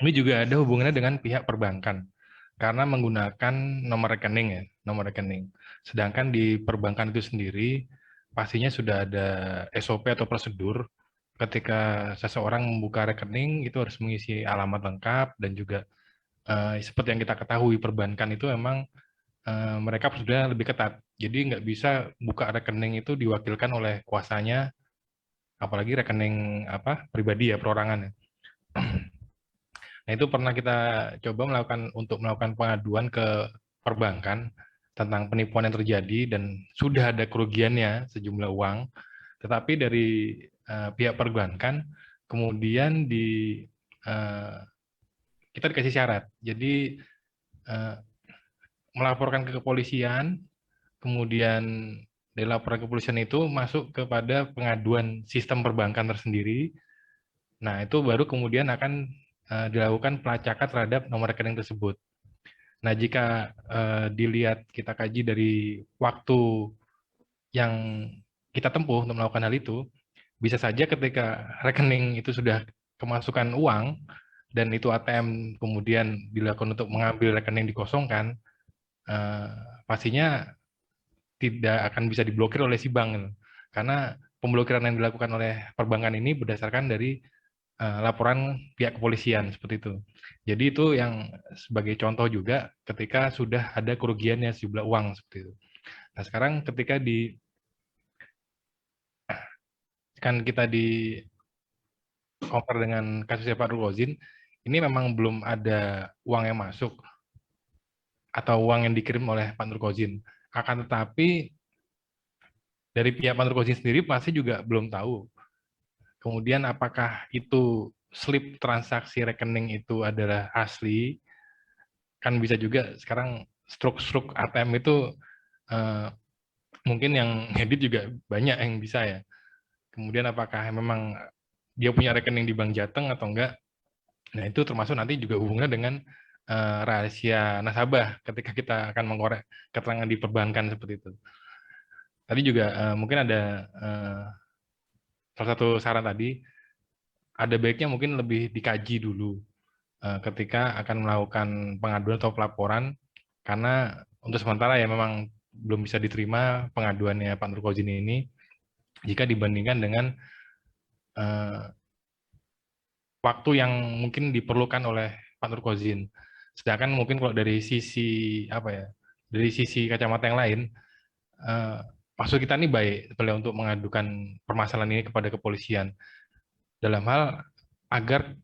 ini juga ada hubungannya dengan pihak perbankan karena menggunakan nomor rekening. Sedangkan di perbankan itu sendiri pastinya sudah ada SOP atau prosedur. Ketika seseorang membuka rekening itu harus mengisi alamat lengkap, dan juga seperti yang kita ketahui perbankan itu memang mereka prosedurnya lebih ketat. Jadi nggak bisa buka rekening itu diwakilkan oleh kuasanya, apalagi rekening pribadi ya, perorangan. Nah, itu pernah kita coba melakukan pengaduan ke perbankan tentang penipuan yang terjadi dan sudah ada kerugiannya sejumlah uang, tetapi dari pihak perbankan kemudian kita dikasih syarat. Jadi melaporkan ke kepolisian, kemudian dari laporan kepolisian itu masuk kepada pengaduan sistem perbankan tersendiri. Nah, itu baru kemudian akan dilakukan pelacakan terhadap nomor rekening tersebut. Nah, jika dilihat, kita kaji dari waktu yang kita tempuh untuk melakukan hal itu, bisa saja ketika rekening itu sudah kemasukan uang, dan itu ATM kemudian dilakukan untuk mengambil rekening dikosongkan, pastinya tidak akan bisa diblokir oleh si bank. Karena pemblokiran yang dilakukan oleh perbankan ini berdasarkan dari laporan pihak kepolisian, seperti itu. Jadi itu yang sebagai contoh juga ketika sudah ada kerugiannya sejumlah uang, seperti itu. Nah, sekarang ketika kita di compare dengan kasusnya Pak Nur Khozin, ini memang belum ada uang yang masuk atau uang yang dikirim oleh Pak Nur Khozin. Akan tetapi dari pihak Pak Nur Khozin sendiri pasti juga belum tahu. Kemudian apakah itu slip transaksi rekening itu adalah asli, kan bisa juga sekarang struk-struk ATM itu mungkin yang ngedit juga banyak yang bisa ya. Kemudian apakah memang dia punya rekening di Bank Jateng atau enggak? Nah, itu termasuk nanti juga hubungannya dengan rahasia nasabah ketika kita akan mengkorek keterangan di perbankan seperti itu. Tadi juga mungkin ada salah satu saran tadi, ada baiknya mungkin lebih dikaji dulu ketika akan melakukan pengaduan atau pelaporan, karena untuk sementara ya memang belum bisa diterima pengaduannya Pak Nurkozin ini jika dibandingkan dengan waktu yang mungkin diperlukan oleh Pak Nurkozin. Sedangkan mungkin kalau dari sisi apa ya, dari sisi kacamata yang lain, maksud kita ini baik sebenarnya untuk mengadukan permasalahan ini kepada kepolisian dalam hal agar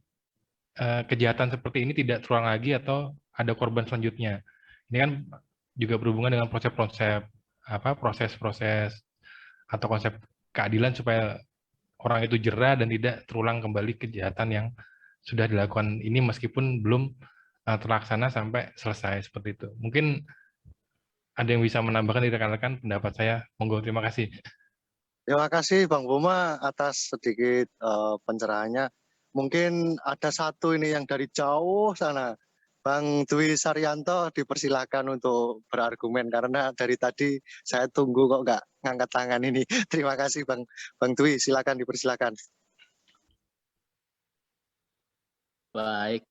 kejahatan seperti ini tidak terulang lagi atau ada korban selanjutnya. Ini kan juga berhubungan dengan proses-proses atau konsep keadilan supaya orang itu jera dan tidak terulang kembali kejahatan yang sudah dilakukan ini meskipun belum terlaksana sampai selesai seperti itu. Mungkin ada yang bisa menambahkan dari rekan-rekan pendapat saya. Monggo, terima kasih. Terima kasih Bang Boma atas sedikit pencerahannya. Mungkin ada satu ini yang dari jauh sana. Bang Dwi Saryanto dipersilakan untuk berargumen karena dari tadi saya tunggu kok nggak ngangkat tangan ini. Terima kasih Bang Dwi, silakan dipersilakan. Baik,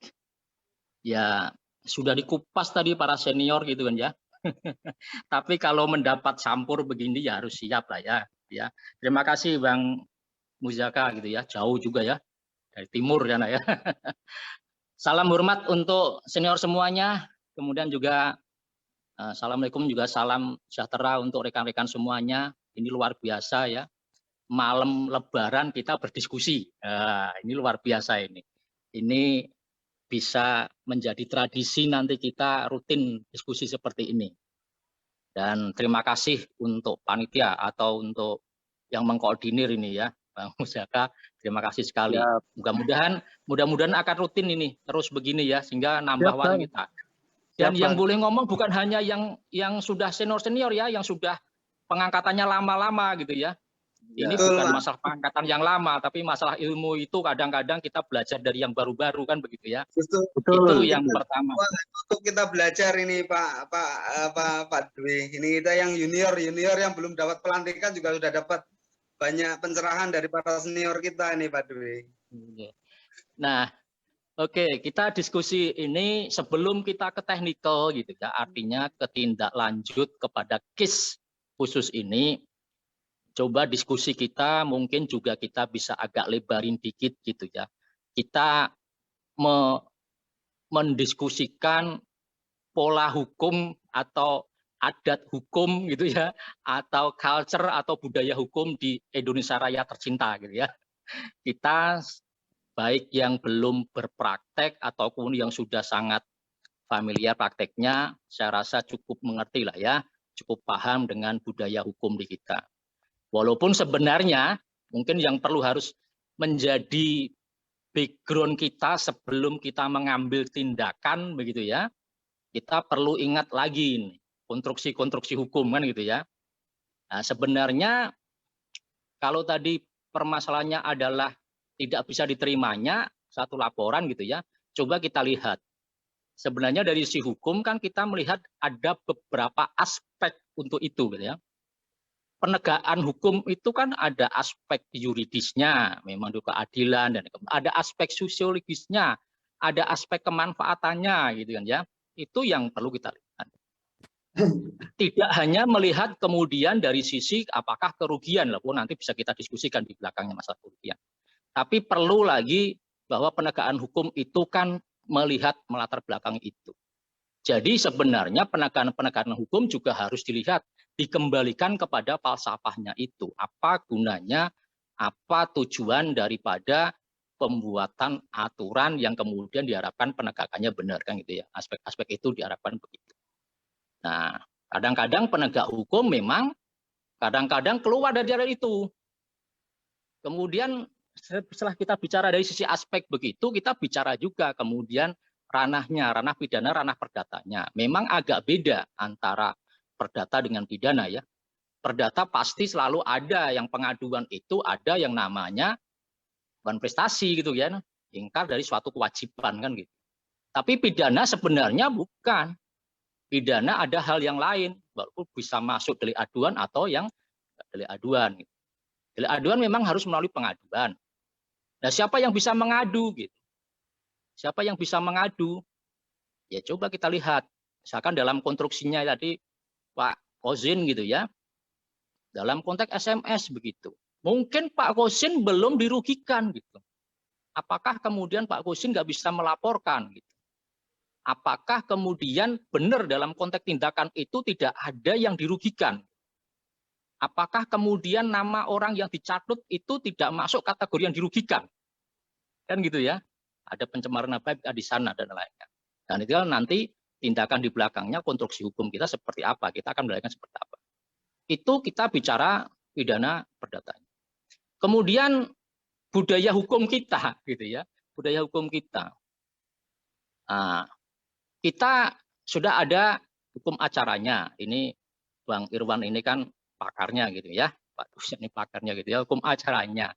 ya sudah dikupas tadi para senior gitu kan ya. Tapi kalau mendapat campur begini ya harus siap lah ya. Ya, terima kasih Bang Muzaka gitu ya, jauh juga ya dari timur ya nak ya. Salam hormat untuk senior semuanya, kemudian juga assalamualaikum juga salam sejahtera untuk rekan-rekan semuanya. Ini luar biasa ya, malam Lebaran kita berdiskusi. Ini luar biasa ini. Ini bisa menjadi tradisi nanti kita rutin diskusi seperti ini. Dan terima kasih untuk panitia atau untuk yang mengkoordinir ini ya, Bang Muzaka, terima kasih sekali. Mudah-mudahan akan rutin ini terus begini ya, sehingga nambah waktu kita. Dan yang boleh ngomong bukan hanya yang sudah senior ya, yang sudah pengangkatannya lama-lama gitu ya. Ini bukan masalah pengangkatan yang lama, tapi masalah ilmu itu kadang-kadang kita belajar dari yang baru-baru kan begitu ya. Itu yang pertama. Untuk kita belajar ini Pak Dwi. Ini kita yang junior yang belum dapat pelantikan juga sudah dapat banyak pencerahan dari para senior kita ini Pak Dwi. Nah, oke, kita diskusi ini sebelum kita ke teknikal gitu ya, artinya ke tindak lanjut kepada case khusus ini. Coba diskusi kita mungkin juga kita bisa agak lebarin dikit gitu ya. Kita mendiskusikan pola hukum atau adat hukum gitu ya, atau culture atau budaya hukum di Indonesia Raya tercinta gitu ya. Kita baik yang belum berpraktek ataupun yang sudah sangat familiar prakteknya, saya rasa cukup mengerti lah ya, cukup paham dengan budaya hukum di kita. Walaupun sebenarnya mungkin yang perlu harus menjadi background kita sebelum kita mengambil tindakan begitu ya, kita perlu ingat lagi ini konstruksi hukum kan gitu ya. Nah, sebenarnya kalau tadi permasalahannya adalah tidak bisa diterimanya satu laporan gitu ya, coba kita lihat. Sebenarnya dari sisi hukum kan kita melihat ada beberapa aspek untuk itu gitu ya. Penegakan hukum itu kan ada aspek yuridisnya, memang itu keadilan, dan ada aspek sosiologisnya, ada aspek kemanfaatannya, gitu kan ya. Itu yang perlu kita lihat. Tidak hanya melihat kemudian dari sisi apakah kerugian, walaupun nanti bisa kita diskusikan di belakangnya masalah kerugian. Tapi perlu lagi bahwa penegakan hukum itu kan melihat melatar belakang itu. Jadi sebenarnya penegakan hukum juga harus dilihat, dikembalikan kepada falsafahnya itu. Apa gunanya, apa tujuan daripada pembuatan aturan yang kemudian diharapkan penegakannya benar kan gitu ya. Aspek-aspek itu diharapkan begitu. Nah, kadang-kadang penegak hukum memang kadang-kadang keluar dari jalan itu. Kemudian setelah kita bicara dari sisi aspek begitu, kita bicara juga kemudian ranahnya, ranah pidana, ranah perdatanya. Memang agak beda antara perdata dengan pidana ya. Perdata pasti selalu ada yang pengaduan itu ada yang namanya bukan prestasi gitu ya, ingkar dari suatu kewajiban kan gitu. Tapi pidana sebenarnya bukan. Pidana ada hal yang lain, walaupun bisa masuk delik aduan atau yang delik aduan. Gitu. Delik aduan memang harus melalui pengaduan. Nah, siapa yang bisa mengadu gitu? Siapa yang bisa mengadu? Ya coba kita lihat. Misalkan dalam konstruksinya tadi Pak Kozin gitu ya. Dalam konteks SMS begitu. Mungkin Pak Kozin belum dirugikan gitu. Apakah kemudian Pak Kozin nggak bisa melaporkan gitu? Apakah kemudian benar dalam konteks tindakan itu tidak ada yang dirugikan? Apakah kemudian nama orang yang dicatut itu tidak masuk kategori yang dirugikan? Kan gitu ya. Ada pencemaran nama baik di sana dan lainnya. Dan itu nanti tindakan di belakangnya konstruksi hukum kita seperti apa? Kita akan melakukan seperti apa? Itu kita bicara pidana perdata. Kemudian budaya hukum kita gitu ya. Budaya hukum kita. Nah, kita sudah ada hukum acaranya. Ini Bang Irwan ini kan pakarnya gitu ya, Pak Tusen ini pakarnya gitu ya, hukum acaranya.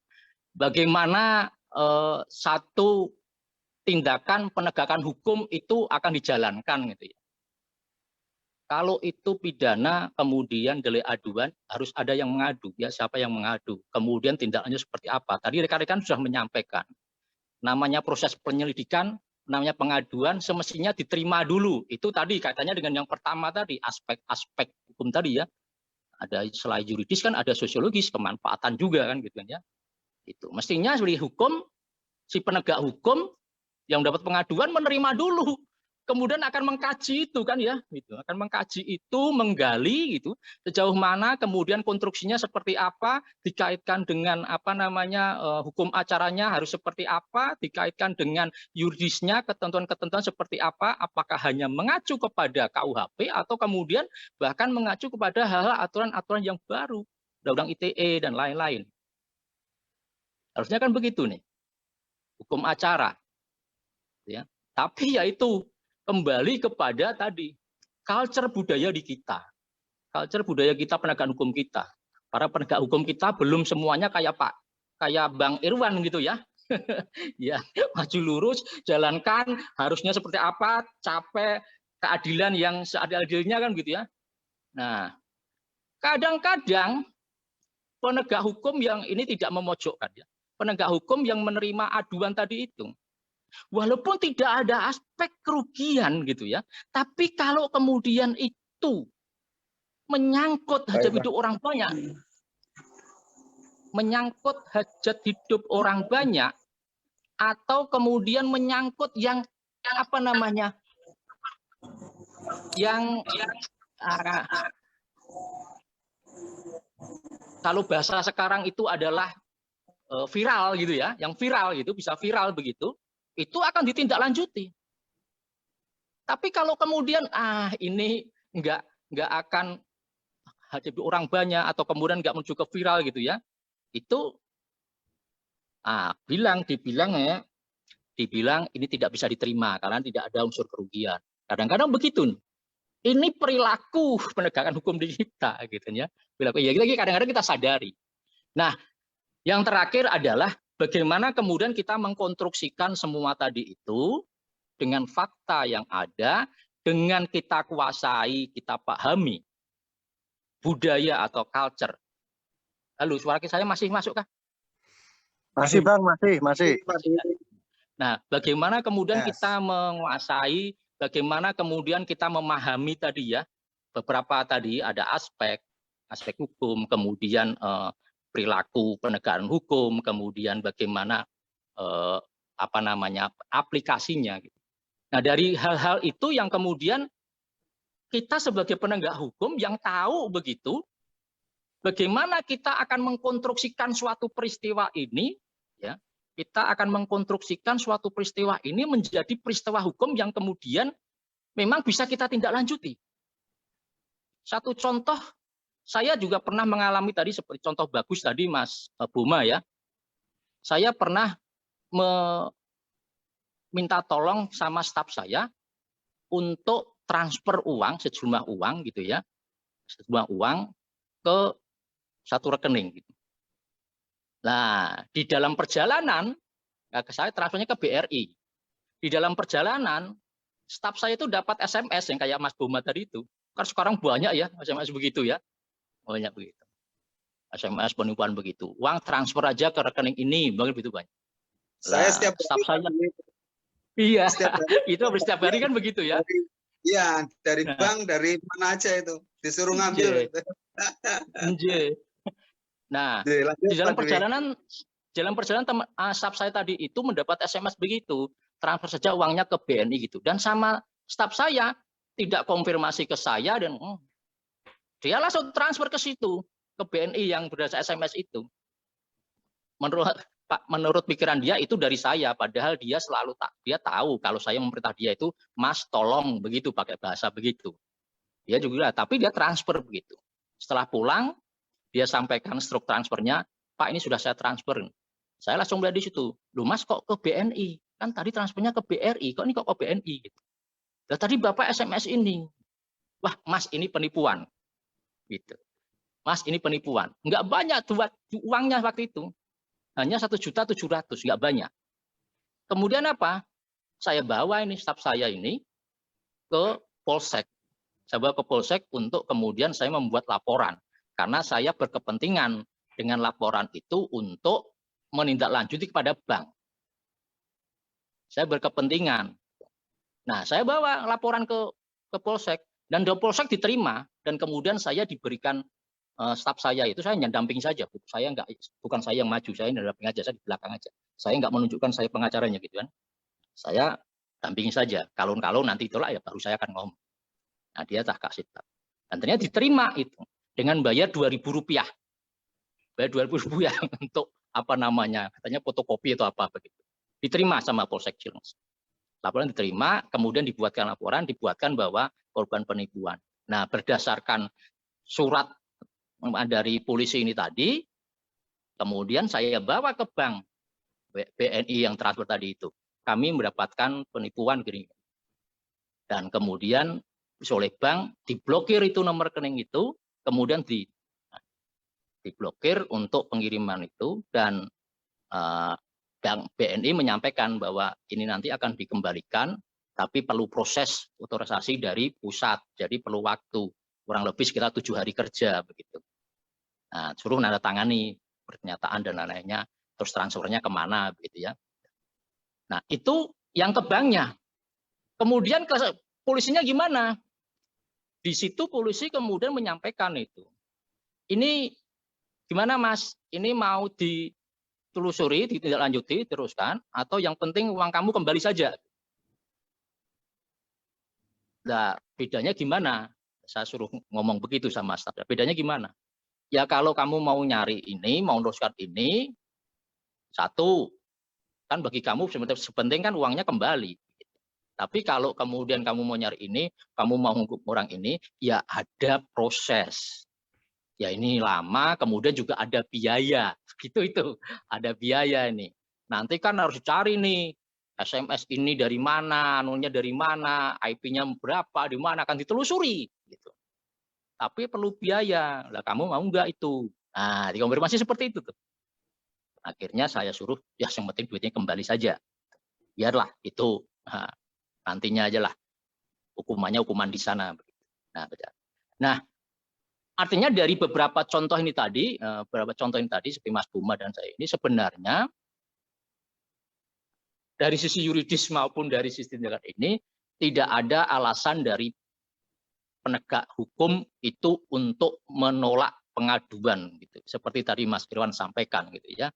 Bagaimana satu tindakan penegakan hukum itu akan dijalankan gitu ya. Kalau itu pidana, kemudian delik aduan harus ada yang mengadu ya, siapa yang mengadu. Kemudian tindakannya seperti apa? Tadi rekan-rekan sudah menyampaikan. Namanya proses penyelidikan, namanya pengaduan semestinya diterima dulu. Itu tadi katanya dengan yang pertama tadi aspek-aspek hukum tadi ya. Ada selain yuridis kan ada sosiologis, kemanfaatan juga kan gitu kan ya. Itu mestinya sebagai hukum si penegak hukum yang dapat pengaduan menerima dulu. Kemudian akan mengkaji itu kan ya, gitu. Akan mengkaji itu, menggali gitu, sejauh mana kemudian konstruksinya seperti apa, dikaitkan dengan apa namanya hukum acaranya harus seperti apa, dikaitkan dengan yuridisnya, ketentuan-ketentuan seperti apa, apakah hanya mengacu kepada KUHP atau kemudian bahkan mengacu kepada hal-hal aturan-aturan yang baru, Undang-Undang ITE dan lain-lain. Harusnya kan begitu nih, hukum acara, ya. Tapi ya itu kembali kepada tadi culture budaya di kita, culture budaya kita penegakan hukum kita. Para penegak hukum kita belum semuanya kayak Bang Irwan gitu ya. Ya, maju lurus, jalankan harusnya seperti apa, capek keadilan yang seadil-adilnya kan gitu ya. Nah, kadang-kadang penegak hukum yang ini tidak memojokkan ya. Penegak hukum yang menerima aduan tadi itu, walaupun tidak ada aspek kerugian gitu ya, tapi kalau kemudian itu menyangkut hajat hidup orang banyak, menyangkut hajat hidup orang banyak, atau kemudian menyangkut yang apa namanya, yang kalau bahasa sekarang itu adalah viral gitu ya, yang viral gitu, bisa viral begitu, itu akan ditindaklanjuti. Tapi kalau kemudian ini nggak akan hajat orang banyak atau kemudian nggak menuju ke viral gitu ya, itu dibilang ini tidak bisa diterima karena tidak ada unsur kerugian. Kadang-kadang begitu. Ini perilaku penegakan hukum di kita gitu ya. Perilaku ya kadang-kadang kita sadari. Nah, yang terakhir adalah bagaimana kemudian kita mengkonstruksikan semua tadi itu dengan fakta yang ada, dengan kita kuasai, kita pahami budaya atau culture. Lalu suara saya masih masuk kah? Masih Bang, masih. Nah, bagaimana kemudian kita menguasai, bagaimana kemudian kita memahami tadi ya, beberapa tadi ada aspek hukum, kemudian perilaku penegakan hukum, kemudian bagaimana aplikasinya. Nah, dari hal-hal itu yang kemudian kita sebagai penegak hukum yang tahu begitu, bagaimana kita akan mengkonstruksikan suatu peristiwa ini, ya, kita akan mengkonstruksikan suatu peristiwa ini menjadi peristiwa hukum yang kemudian memang bisa kita tindak lanjuti. Satu contoh, saya juga pernah mengalami tadi seperti contoh bagus tadi Mas Boma ya. saya pernah minta tolong sama staf saya untuk transfer uang, sejumlah uang gitu ya, sejumlah uang ke satu rekening. Gitu. Nah, di dalam perjalanan, saya transfernya ke BRI. Di dalam perjalanan, staf saya itu dapat SMS yang kayak Mas Boma tadi itu. Kan sekarang banyak ya SMS begitu ya, banyak begitu. SMS penipuan begitu. Uang transfer aja ke rekening ini, begitu banyak. Saya setiap staf saya, iya, itu setiap hari kan begitu ya. Iya, dari bank, dari mana aja itu disuruh ngambil. Nah, di dalam perjalanan staf saya tadi itu mendapat SMS begitu, transfer saja uangnya ke BNI gitu. Dan sama staf saya tidak konfirmasi ke saya dan dia langsung transfer ke situ, ke BNI yang berdasar SMS itu. Menurut pikiran dia itu dari saya, padahal dia selalu dia tahu kalau saya memerintah dia itu, Mas tolong begitu, pakai bahasa begitu. Dia juga, tapi dia transfer begitu. Setelah pulang, dia sampaikan struk transfernya, Pak ini sudah saya transfer. Saya langsung melihat di situ, loh Mas kok ke BNI? Kan tadi transfernya ke BRI, kok ini kok ke BNI? Gitu. Dan tadi Bapak SMS ini, wah Mas ini penipuan. Gitu. Mas ini penipuan. Enggak banyak uangnya waktu itu. Hanya 1.700.000, enggak banyak. Kemudian apa? Saya bawa ini staf saya ini ke Polsek. Saya bawa ke Polsek untuk kemudian saya membuat laporan. Karena saya berkepentingan dengan laporan itu untuk menindaklanjuti kepada bank. Saya berkepentingan. Nah, saya bawa laporan ke Polsek dan di Polsek diterima dan kemudian saya diberikan staf saya itu saya hanya damping saja. Bukan saya yang maju, saya damping aja, saya di belakang aja. Saya nggak menunjukkan saya pengacaranya gitu kan. Saya dampingi saja. Kalau nanti itulah ya baru saya akan ngomong. Nah, dia tak kasih tahu. Dan ternyata diterima itu dengan bayar Rp2.000. Bayar Rp2.000 untuk apa namanya? Katanya fotokopi atau apa begitu. Diterima sama Polsek Cileungas. Laporan diterima, kemudian dibuatkan bahwa korban penipuan. Nah, berdasarkan surat dari polisi ini tadi, kemudian saya bawa ke bank BNI yang transfer tadi itu. Kami mendapatkan penipuan gini. Dan kemudian oleh bank diblokir itu nomor rekening itu, kemudian diblokir untuk pengiriman itu dan BNI menyampaikan bahwa ini nanti akan dikembalikan, tapi perlu proses otorisasi dari pusat, jadi perlu waktu kurang lebih sekitar 7 hari kerja begitu. Nah, suruh nandatangani pernyataan dan lain-lainnya, terus transfernya kemana begitu ya. Nah, itu yang ke banknya. Kemudian ke polisinya gimana? Di situ polisi kemudian menyampaikan itu. Ini gimana Mas? Ini mau ditelusuri, ditindaklanjuti, teruskan, atau yang penting uang kamu kembali saja. Nah, bedanya gimana? Saya suruh ngomong begitu sama staf. Bedanya gimana? Ya kalau kamu mau nyari ini, mau meneruskan ini, satu, kan bagi kamu sepenting kan uangnya kembali. Tapi kalau kemudian kamu mau nyari ini, kamu mau menghukum orang ini, ya ada proses. Ya ini lama, kemudian juga ada biaya. Gitu itu, ada biaya ini. Nanti kan harus dicari nih, SMS ini dari mana, anunya dari mana, IP-nya berapa, di mana, akan ditelusuri. Gitu. Tapi perlu biaya. Lah kamu mau enggak itu? Nah, dikonfirmasi seperti itu tuh. Akhirnya saya suruh, ya yang penting duitnya kembali saja. Biarlah itu. Nantinya aja lah hukumannya hukuman di sana. Nah, artinya dari beberapa contoh ini tadi, seperti Mas Buma dan saya ini sebenarnya dari sisi yuridis maupun dari sisi tindakan ini tidak ada alasan dari penegak hukum itu untuk menolak pengaduan gitu. Seperti tadi Mas Irwan sampaikan gitu ya.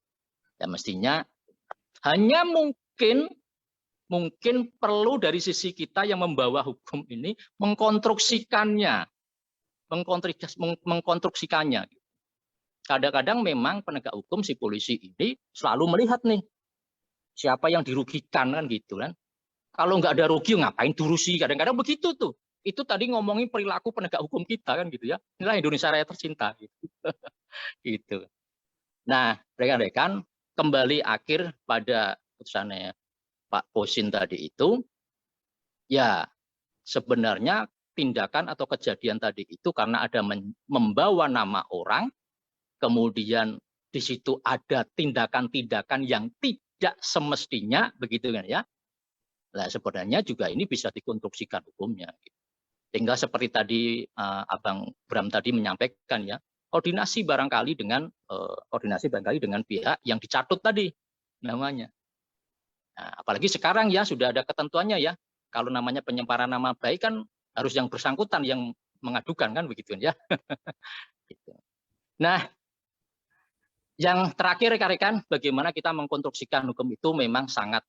Ya mestinya hanya mungkin perlu dari sisi kita yang membawa hukum ini mengkonstruksikannya. Kadang-kadang memang penegak hukum si polisi ini selalu melihat nih siapa yang dirugikan kan gitu kan. Kalau nggak ada rugi ngapain diurusi, kadang-kadang begitu tuh. Itu tadi ngomongin perilaku penegak hukum kita kan gitu ya. Inilah Indonesia Raya tercinta gitu. Gitu. Nah, rekan-rekan, kembali akhir pada putusannya Pak Posin tadi itu, ya sebenarnya tindakan atau kejadian tadi itu karena ada membawa nama orang, kemudian di situ ada tindakan-tindakan yang tidak semestinya, begitu kan ya. Nah, sebenarnya juga ini bisa dikonstruksikan hukumnya. Sehingga seperti tadi Abang Bram tadi menyampaikan ya, koordinasi barangkali dengan pihak yang dicatut tadi namanya. Nah, apalagi sekarang ya sudah ada ketentuannya ya. Kalau namanya penyebaran nama baik kan harus yang bersangkutan yang mengadukan kan begitu ya. Gitu. Nah, yang terakhir rekan-rekan, bagaimana kita mengkonstruksikan hukum itu memang sangat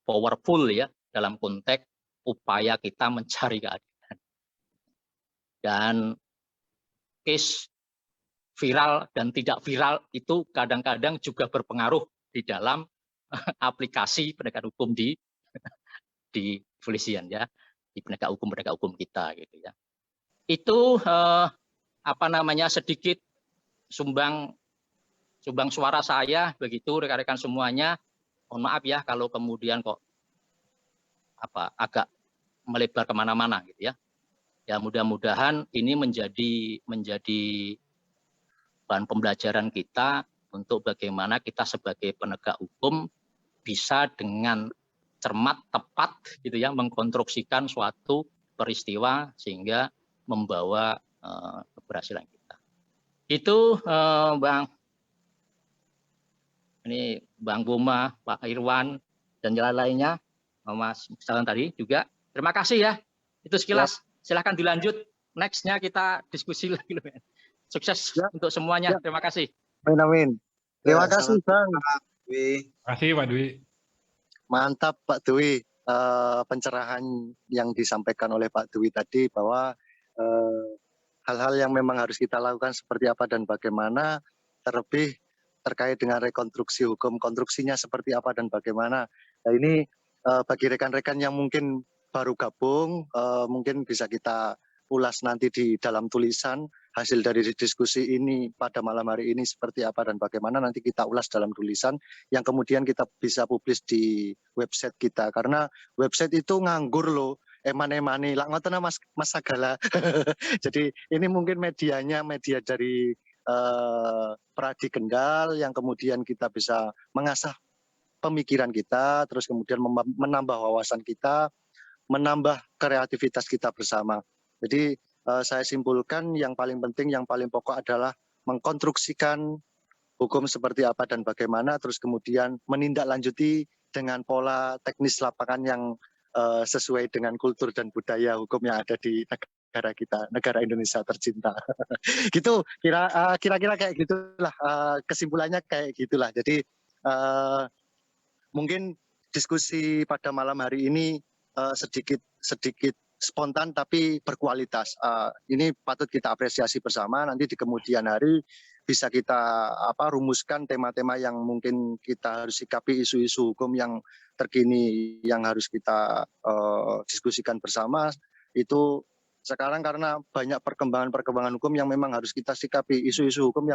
powerful ya dalam konteks upaya kita mencari keadilan. Dan case viral dan tidak viral itu kadang-kadang juga berpengaruh di dalam aplikasi penegakan hukum di kepolisian ya, di penegak hukum kita gitu ya. Itu sedikit sumbang suara saya begitu rekan-rekan semuanya. Mohon maaf ya kalau kemudian kok agak melebar kemana-mana gitu ya. Ya mudah-mudahan ini menjadi bahan pembelajaran kita untuk bagaimana kita sebagai penegak hukum bisa dengan cermat, tepat gitu ya, mengkonstruksikan suatu peristiwa sehingga membawa keberhasilan kita. Itu Bang Boma, Pak Irwan, dan jalan lainnya, Mas Jalan tadi juga. Terima kasih ya. Itu sekilas. Silahkan dilanjut. Next-nya kita diskusi lagi. Sukses untuk semuanya. Terima kasih. Amin. Terima kasih Bang. Terima kasih Pak Dwi. Mantap Pak Dwi, pencerahan yang disampaikan oleh Pak Dwi tadi bahwa hal-hal yang memang harus kita lakukan seperti apa dan bagaimana, terlebih terkait dengan rekonstruksi hukum, konstruksinya seperti apa dan bagaimana. Nah ini bagi rekan-rekan yang mungkin baru gabung, mungkin bisa kita ulas nanti di dalam tulisan hasil dari diskusi ini pada malam hari ini seperti apa dan bagaimana, nanti kita ulas dalam tulisan yang kemudian kita bisa publis di website kita, karena website itu nganggur loh, emane-emane lah ngoten Mas Sagala. Jadi ini mungkin medianya media dari Pradi Kendal yang kemudian kita bisa mengasah pemikiran kita, terus kemudian menambah wawasan kita, menambah kreativitas kita bersama. Jadi saya simpulkan yang paling penting, yang paling pokok adalah mengkonstruksikan hukum seperti apa dan bagaimana, terus kemudian menindaklanjuti dengan pola teknis lapangan yang sesuai dengan kultur dan budaya hukum yang ada di negara kita, negara Indonesia tercinta. Gitu, kira-kira kayak gitulah, kesimpulannya kayak gitulah. Jadi mungkin diskusi pada malam hari ini sedikit spontan tapi berkualitas. Ini patut kita apresiasi bersama. Nanti di kemudian hari bisa kita rumuskan tema-tema yang mungkin kita harus sikapi, isu-isu hukum yang terkini yang harus kita diskusikan bersama. Itu sekarang karena banyak perkembangan hukum yang memang harus kita sikapi, isu-isu hukum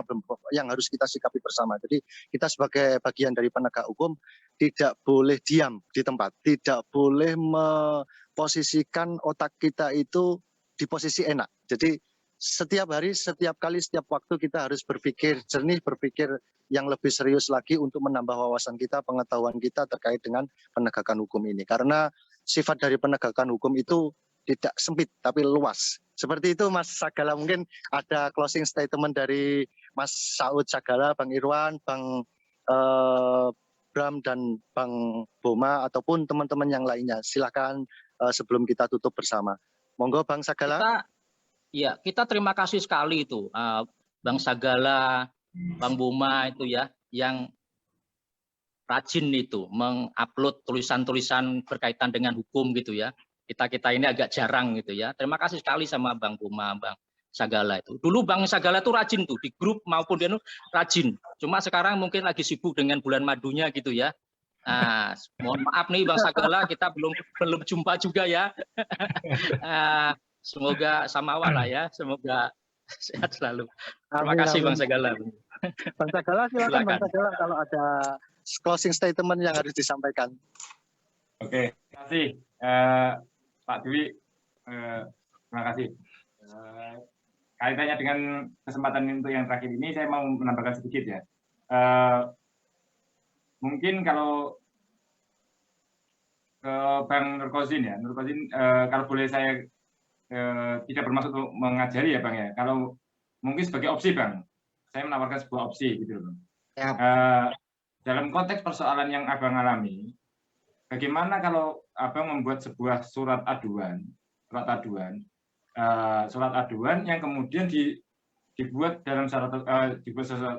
yang harus kita sikapi bersama. Jadi kita sebagai bagian dari penegak hukum tidak boleh diam di tempat, tidak boleh memposisikan otak kita itu di posisi enak. Jadi setiap hari, setiap kali, setiap waktu kita harus berpikir jernih, berpikir yang lebih serius lagi untuk menambah wawasan kita, pengetahuan kita terkait dengan penegakan hukum ini. Karena sifat dari penegakan hukum itu tidak sempit tapi luas. Seperti itu Mas Sagala, mungkin ada closing statement dari Mas Saud Sagala, Bang Irwan, Bang Bram dan Bang Boma ataupun teman-teman yang lainnya. Silakan sebelum kita tutup bersama. Monggo Bang Sagala. Kita terima kasih sekali itu Bang Sagala, Bang Boma itu ya yang rajin itu mengupload tulisan-tulisan berkaitan dengan hukum gitu ya. Kita ini agak jarang gitu ya. Terima kasih sekali sama Bang Boma, Bang Sagala itu. Dulu Bang Sagala tuh rajin tuh di grup maupun dia rajin. Cuma sekarang mungkin lagi sibuk dengan bulan madunya gitu ya. Nah, mohon maaf nih Bang Sagala, kita belum jumpa juga ya. Semoga sama lah ya, semoga sehat selalu. Terima kasih Bang Sagala. Bang Sagala, silakan Bang Silakan. Sagala kalau ada closing statement yang harus disampaikan. Oke, terima kasih Pak Dwi. Terima kasih. Kaitannya dengan kesempatan untuk yang terakhir ini, saya mau menambahkan sedikit ya. Mungkin kalau ke Bang Nurkozin ya, Nurkozin, kalau boleh saya tidak bermaksud untuk mengajari ya Bang ya. Kalau mungkin sebagai opsi Bang, saya menawarkan sebuah opsi gitu loh. Dalam konteks persoalan yang Abang alami, bagaimana kalau Abang membuat sebuah surat aduan yang kemudian dibuat dalam syarat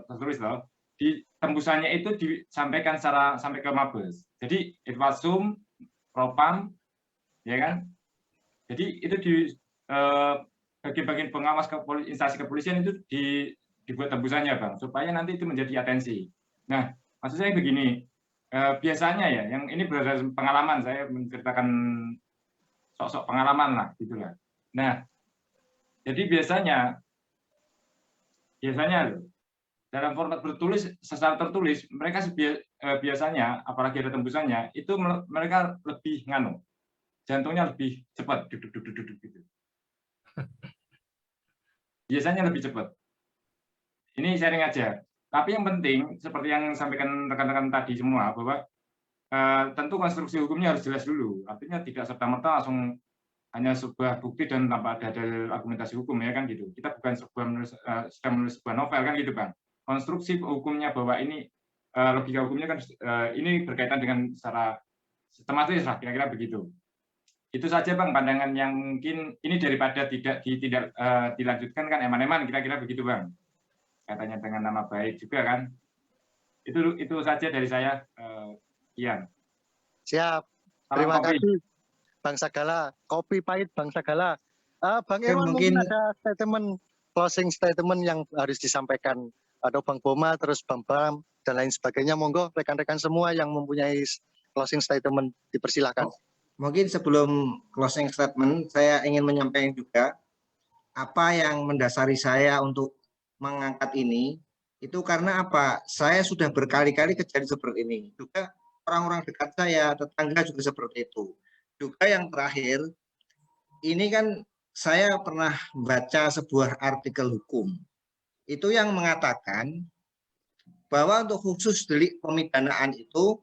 tertulis loh, di tembusannya itu disampaikan sampai ke Mabes. Jadi Irwasum, Propam, ya kan? Jadi itu di bagian pengawas instansi kepolisian itu dibuat tembusannya Bang, supaya nanti itu menjadi atensi. Nah, maksud saya begini, biasanya ya, yang ini berdasarkan pengalaman, saya menceritakan sok-sok pengalaman lah, gitulah. Nah, jadi biasanya dalam format bertulis, secara tertulis, mereka biasanya, apalagi ada tembusannya, itu mereka lebih jantungnya lebih cepat, duduk gitu. Biasanya lebih cepat. Ini sharing aja. Tapi yang penting, seperti yang sampaikan rekan-rekan tadi semua, bahwa tentu konstruksi hukumnya harus jelas dulu. Artinya tidak serta-merta langsung hanya sebuah bukti dan tanpa ada argumentasi hukum, ya kan gitu. Kita bukan sedang menulis sebuah novel kan gitu Bang. Konstruksi hukumnya bahwa ini logika hukumnya kan ini berkaitan dengan secara sistematis lah, kira-kira begitu. Itu saja Bang pandangan yang mungkin ini daripada tidak dilanjutkan kan eman-eman, kira-kira begitu Bang. Katanya dengan nama baik juga kan. Itu saja dari saya, Kian. Siap. Terima kasih Bang Sagala. Kopi pahit Bang Sagala. Bang Irwan mungkin ada closing statement yang harus disampaikan, atau Bang Boma, terus Bang Bam, dan lain sebagainya. Monggo rekan-rekan semua yang mempunyai closing statement dipersilakan. Mungkin sebelum closing statement, saya ingin menyampaikan juga apa yang mendasari saya untuk mengangkat ini, itu karena apa? Saya sudah berkali-kali kejadian seperti ini. Juga orang-orang dekat saya, tetangga juga seperti itu. Juga yang terakhir, ini kan saya pernah baca sebuah artikel hukum. Itu yang mengatakan bahwa untuk khusus delik pemidanaan itu,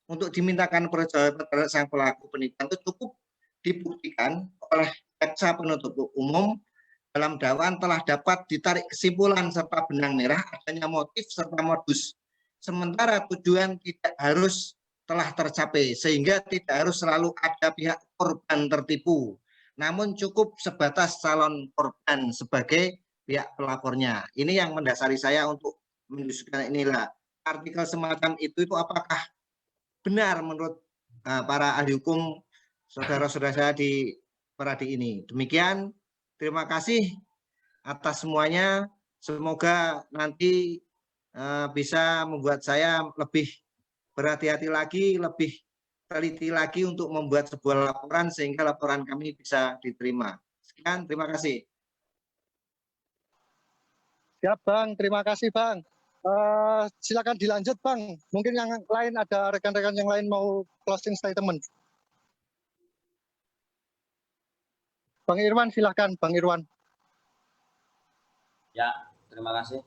untuk dimintakan pertanggungjawaban terhadap sang pelaku penipuan itu cukup dibuktikan oleh jaksa penuntut umum dalam dakwaan telah dapat ditarik kesimpulan serta benang merah adanya motif serta modus. Sementara tujuan tidak harus telah tercapai, sehingga tidak harus selalu ada pihak korban tertipu. Namun cukup sebatas calon korban sebagai pihak pelapornya. Ini yang mendasari saya untuk mendiskusikan inilah. Artikel semacam itu apakah benar menurut para ahli hukum saudara-saudara saya di Peradi ini. Demikian, terima kasih atas semuanya. Semoga nanti bisa membuat saya lebih berhati-hati lagi, lebih teliti lagi untuk membuat sebuah laporan sehingga laporan kami bisa diterima. Sekian, terima kasih. Siap Bang, terima kasih Bang. Silakan dilanjut Bang. Mungkin yang lain ada rekan-rekan yang lain mau closing statement. Bang Irwan, silakan Bang Irwan. Ya, terima kasih.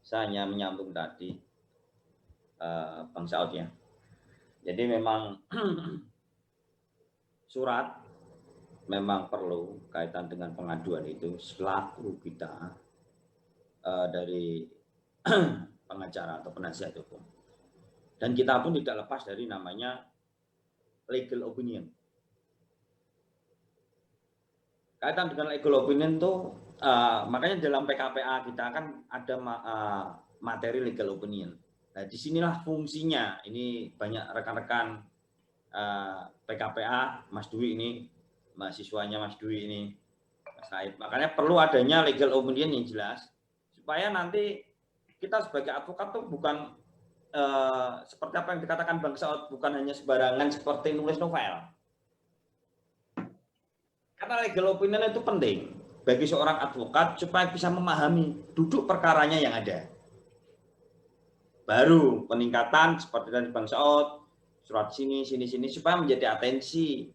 Saya hanya menyambung tadi Bang Saud ya. Jadi memang surat memang perlu kaitan dengan pengaduan itu selaku kita dari pengacara atau penasihat hukum. Dan kita pun tidak lepas dari namanya legal opinion. Kaitan dengan legal opinion itu makanya dalam PKPA kita kan ada materi legal opinion. Nah, disinilah fungsinya. Ini banyak rekan-rekan PKPA, Mas Dwi ini, mahasiswanya Mas Dwi ini, Mas Said. Makanya perlu adanya legal opinion yang jelas, supaya nanti kita sebagai advokat tuh bukan seperti apa yang dikatakan Bang Saud, bukan hanya sembarangan seperti nulis novel. Karena legal opinion itu penting. bagi seorang advokat supaya bisa memahami duduk perkaranya yang ada. Baru peningkatan seperti tadi Bang Saud, surat sini supaya menjadi atensi.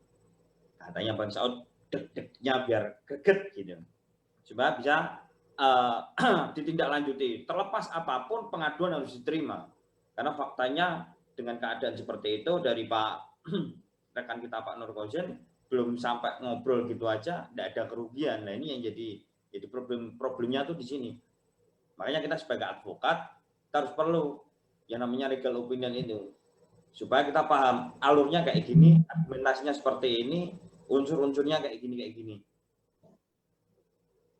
Katanya Bang Saud deg-degnya biar greget gitu. Supaya bisa ditindaklanjuti. Terlepas apapun pengaduan harus diterima. Karena faktanya dengan keadaan seperti itu dari Pak rekan kita Pak Nur Kozin belum sampai ngobrol gitu aja, tidak ada kerugian. Nah ini yang jadi problemnya tuh di sini. Makanya kita sebagai advokat kita harus perlu yang namanya legal opinion itu supaya kita paham alurnya kayak gini, argumentasinya seperti ini, unsur-unsurnya kayak gini.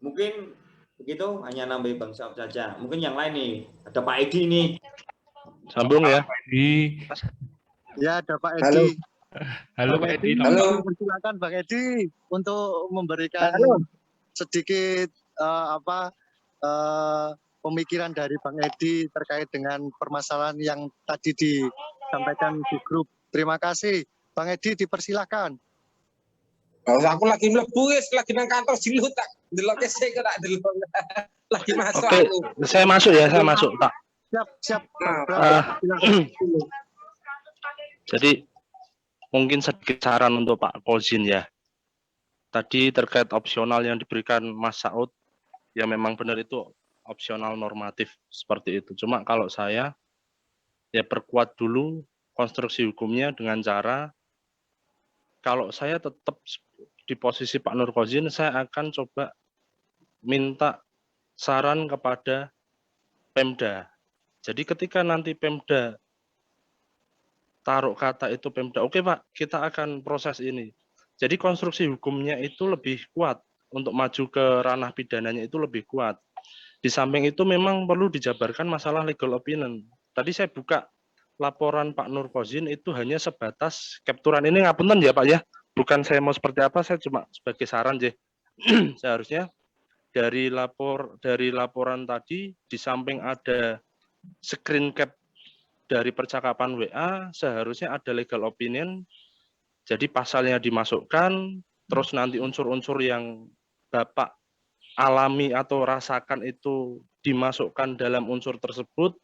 Mungkin begitu, hanya nambahin Bang Saud saja. Mungkin yang lain nih, ada Pak Edi nih. Sambung ya. Pak Edi. Ya, ada Pak Edi. Halo Pak Edi. Halo. Silakan Bang Edi untuk memberikan sedikit pemikiran dari Bang Edi terkait dengan permasalahan yang tadi disampaikan di grup. Terima kasih. Bang Edi dipersilahkan. Aku lagi mlebu lagi nang kantor jilut tak deloke sik kok tak delok. Lagi masuk Oke, aku. saya masuk ya, saya masuk, Pak. Siap. Jadi mungkin sedikit saran untuk Pak Kozin ya. Tadi terkait opsional yang diberikan Mas Saud, ya memang benar itu opsional normatif seperti itu. Cuma kalau saya ya perkuat dulu konstruksi hukumnya dengan cara kalau saya tetap di posisi Pak Nur Kozin, saya akan coba minta saran kepada Pemda. Jadi ketika nanti Pemda taruh kata itu Pemda, oke Pak, kita akan proses ini. Jadi konstruksi hukumnya itu lebih kuat untuk maju ke ranah pidananya itu lebih kuat. Di samping itu memang perlu dijabarkan masalah legal opinion. Tadi saya buka laporan Pak Nur Kozin itu hanya sebatas capturan ini, ngapunten ya Pak ya. Bukan saya mau seperti apa, saya cuma sebagai saran aja. Seharusnya dari laporan tadi di samping ada screen cap dari percakapan WA, seharusnya ada legal opinion. Jadi pasalnya dimasukkan, terus nanti unsur-unsur yang Bapak alami atau rasakan itu dimasukkan dalam unsur tersebut.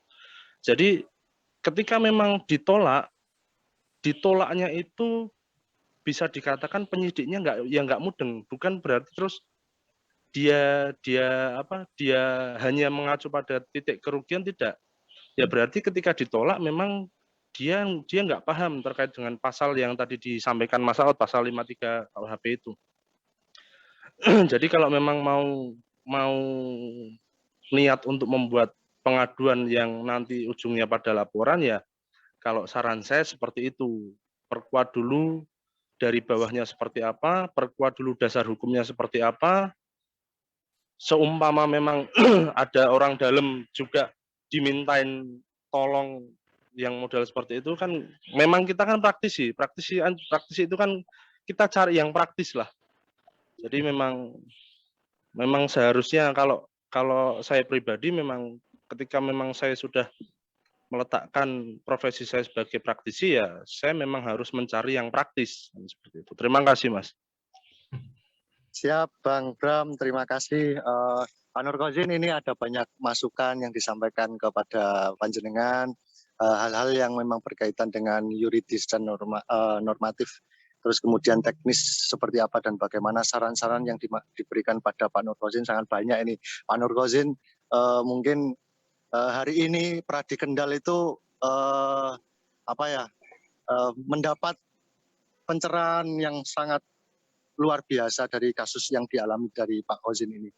Jadi ketika memang ditolaknya itu bisa dikatakan penyidiknya nggak mudeng, bukan berarti terus dia hanya mengacu pada titik kerugian, tidak. Ya berarti ketika ditolak memang dia nggak paham terkait dengan pasal yang tadi disampaikan Mas Saud, pasal 53 KUHP itu. Jadi kalau memang mau niat untuk membuat pengaduan yang nanti ujungnya pada laporan, ya kalau saran saya seperti itu, perkuat dulu dari bawahnya seperti apa, perkuat dulu dasar hukumnya seperti apa. Seumpama memang ada orang dalam juga dimintain tolong yang model seperti itu, kan memang kita kan praktisi itu kan kita cari yang praktis lah. Jadi memang seharusnya kalau saya pribadi memang ketika memang saya sudah meletakkan profesi saya sebagai praktisi, ya saya memang harus mencari yang praktis seperti itu. Terima kasih Mas. Siap Bang Bram, terima kasih. Pak Nur Kozin, ini ada banyak masukan yang disampaikan kepada panjenengan, hal-hal yang memang berkaitan dengan yuridis dan normatif, terus kemudian teknis seperti apa dan bagaimana saran-saran yang diberikan pada Pak Nur Kozin sangat banyak ini. Pak Nur Kozin mungkin hari ini Pradi Kendal itu mendapat pencerahan yang sangat luar biasa dari kasus yang dialami dari Pak Kozin ini.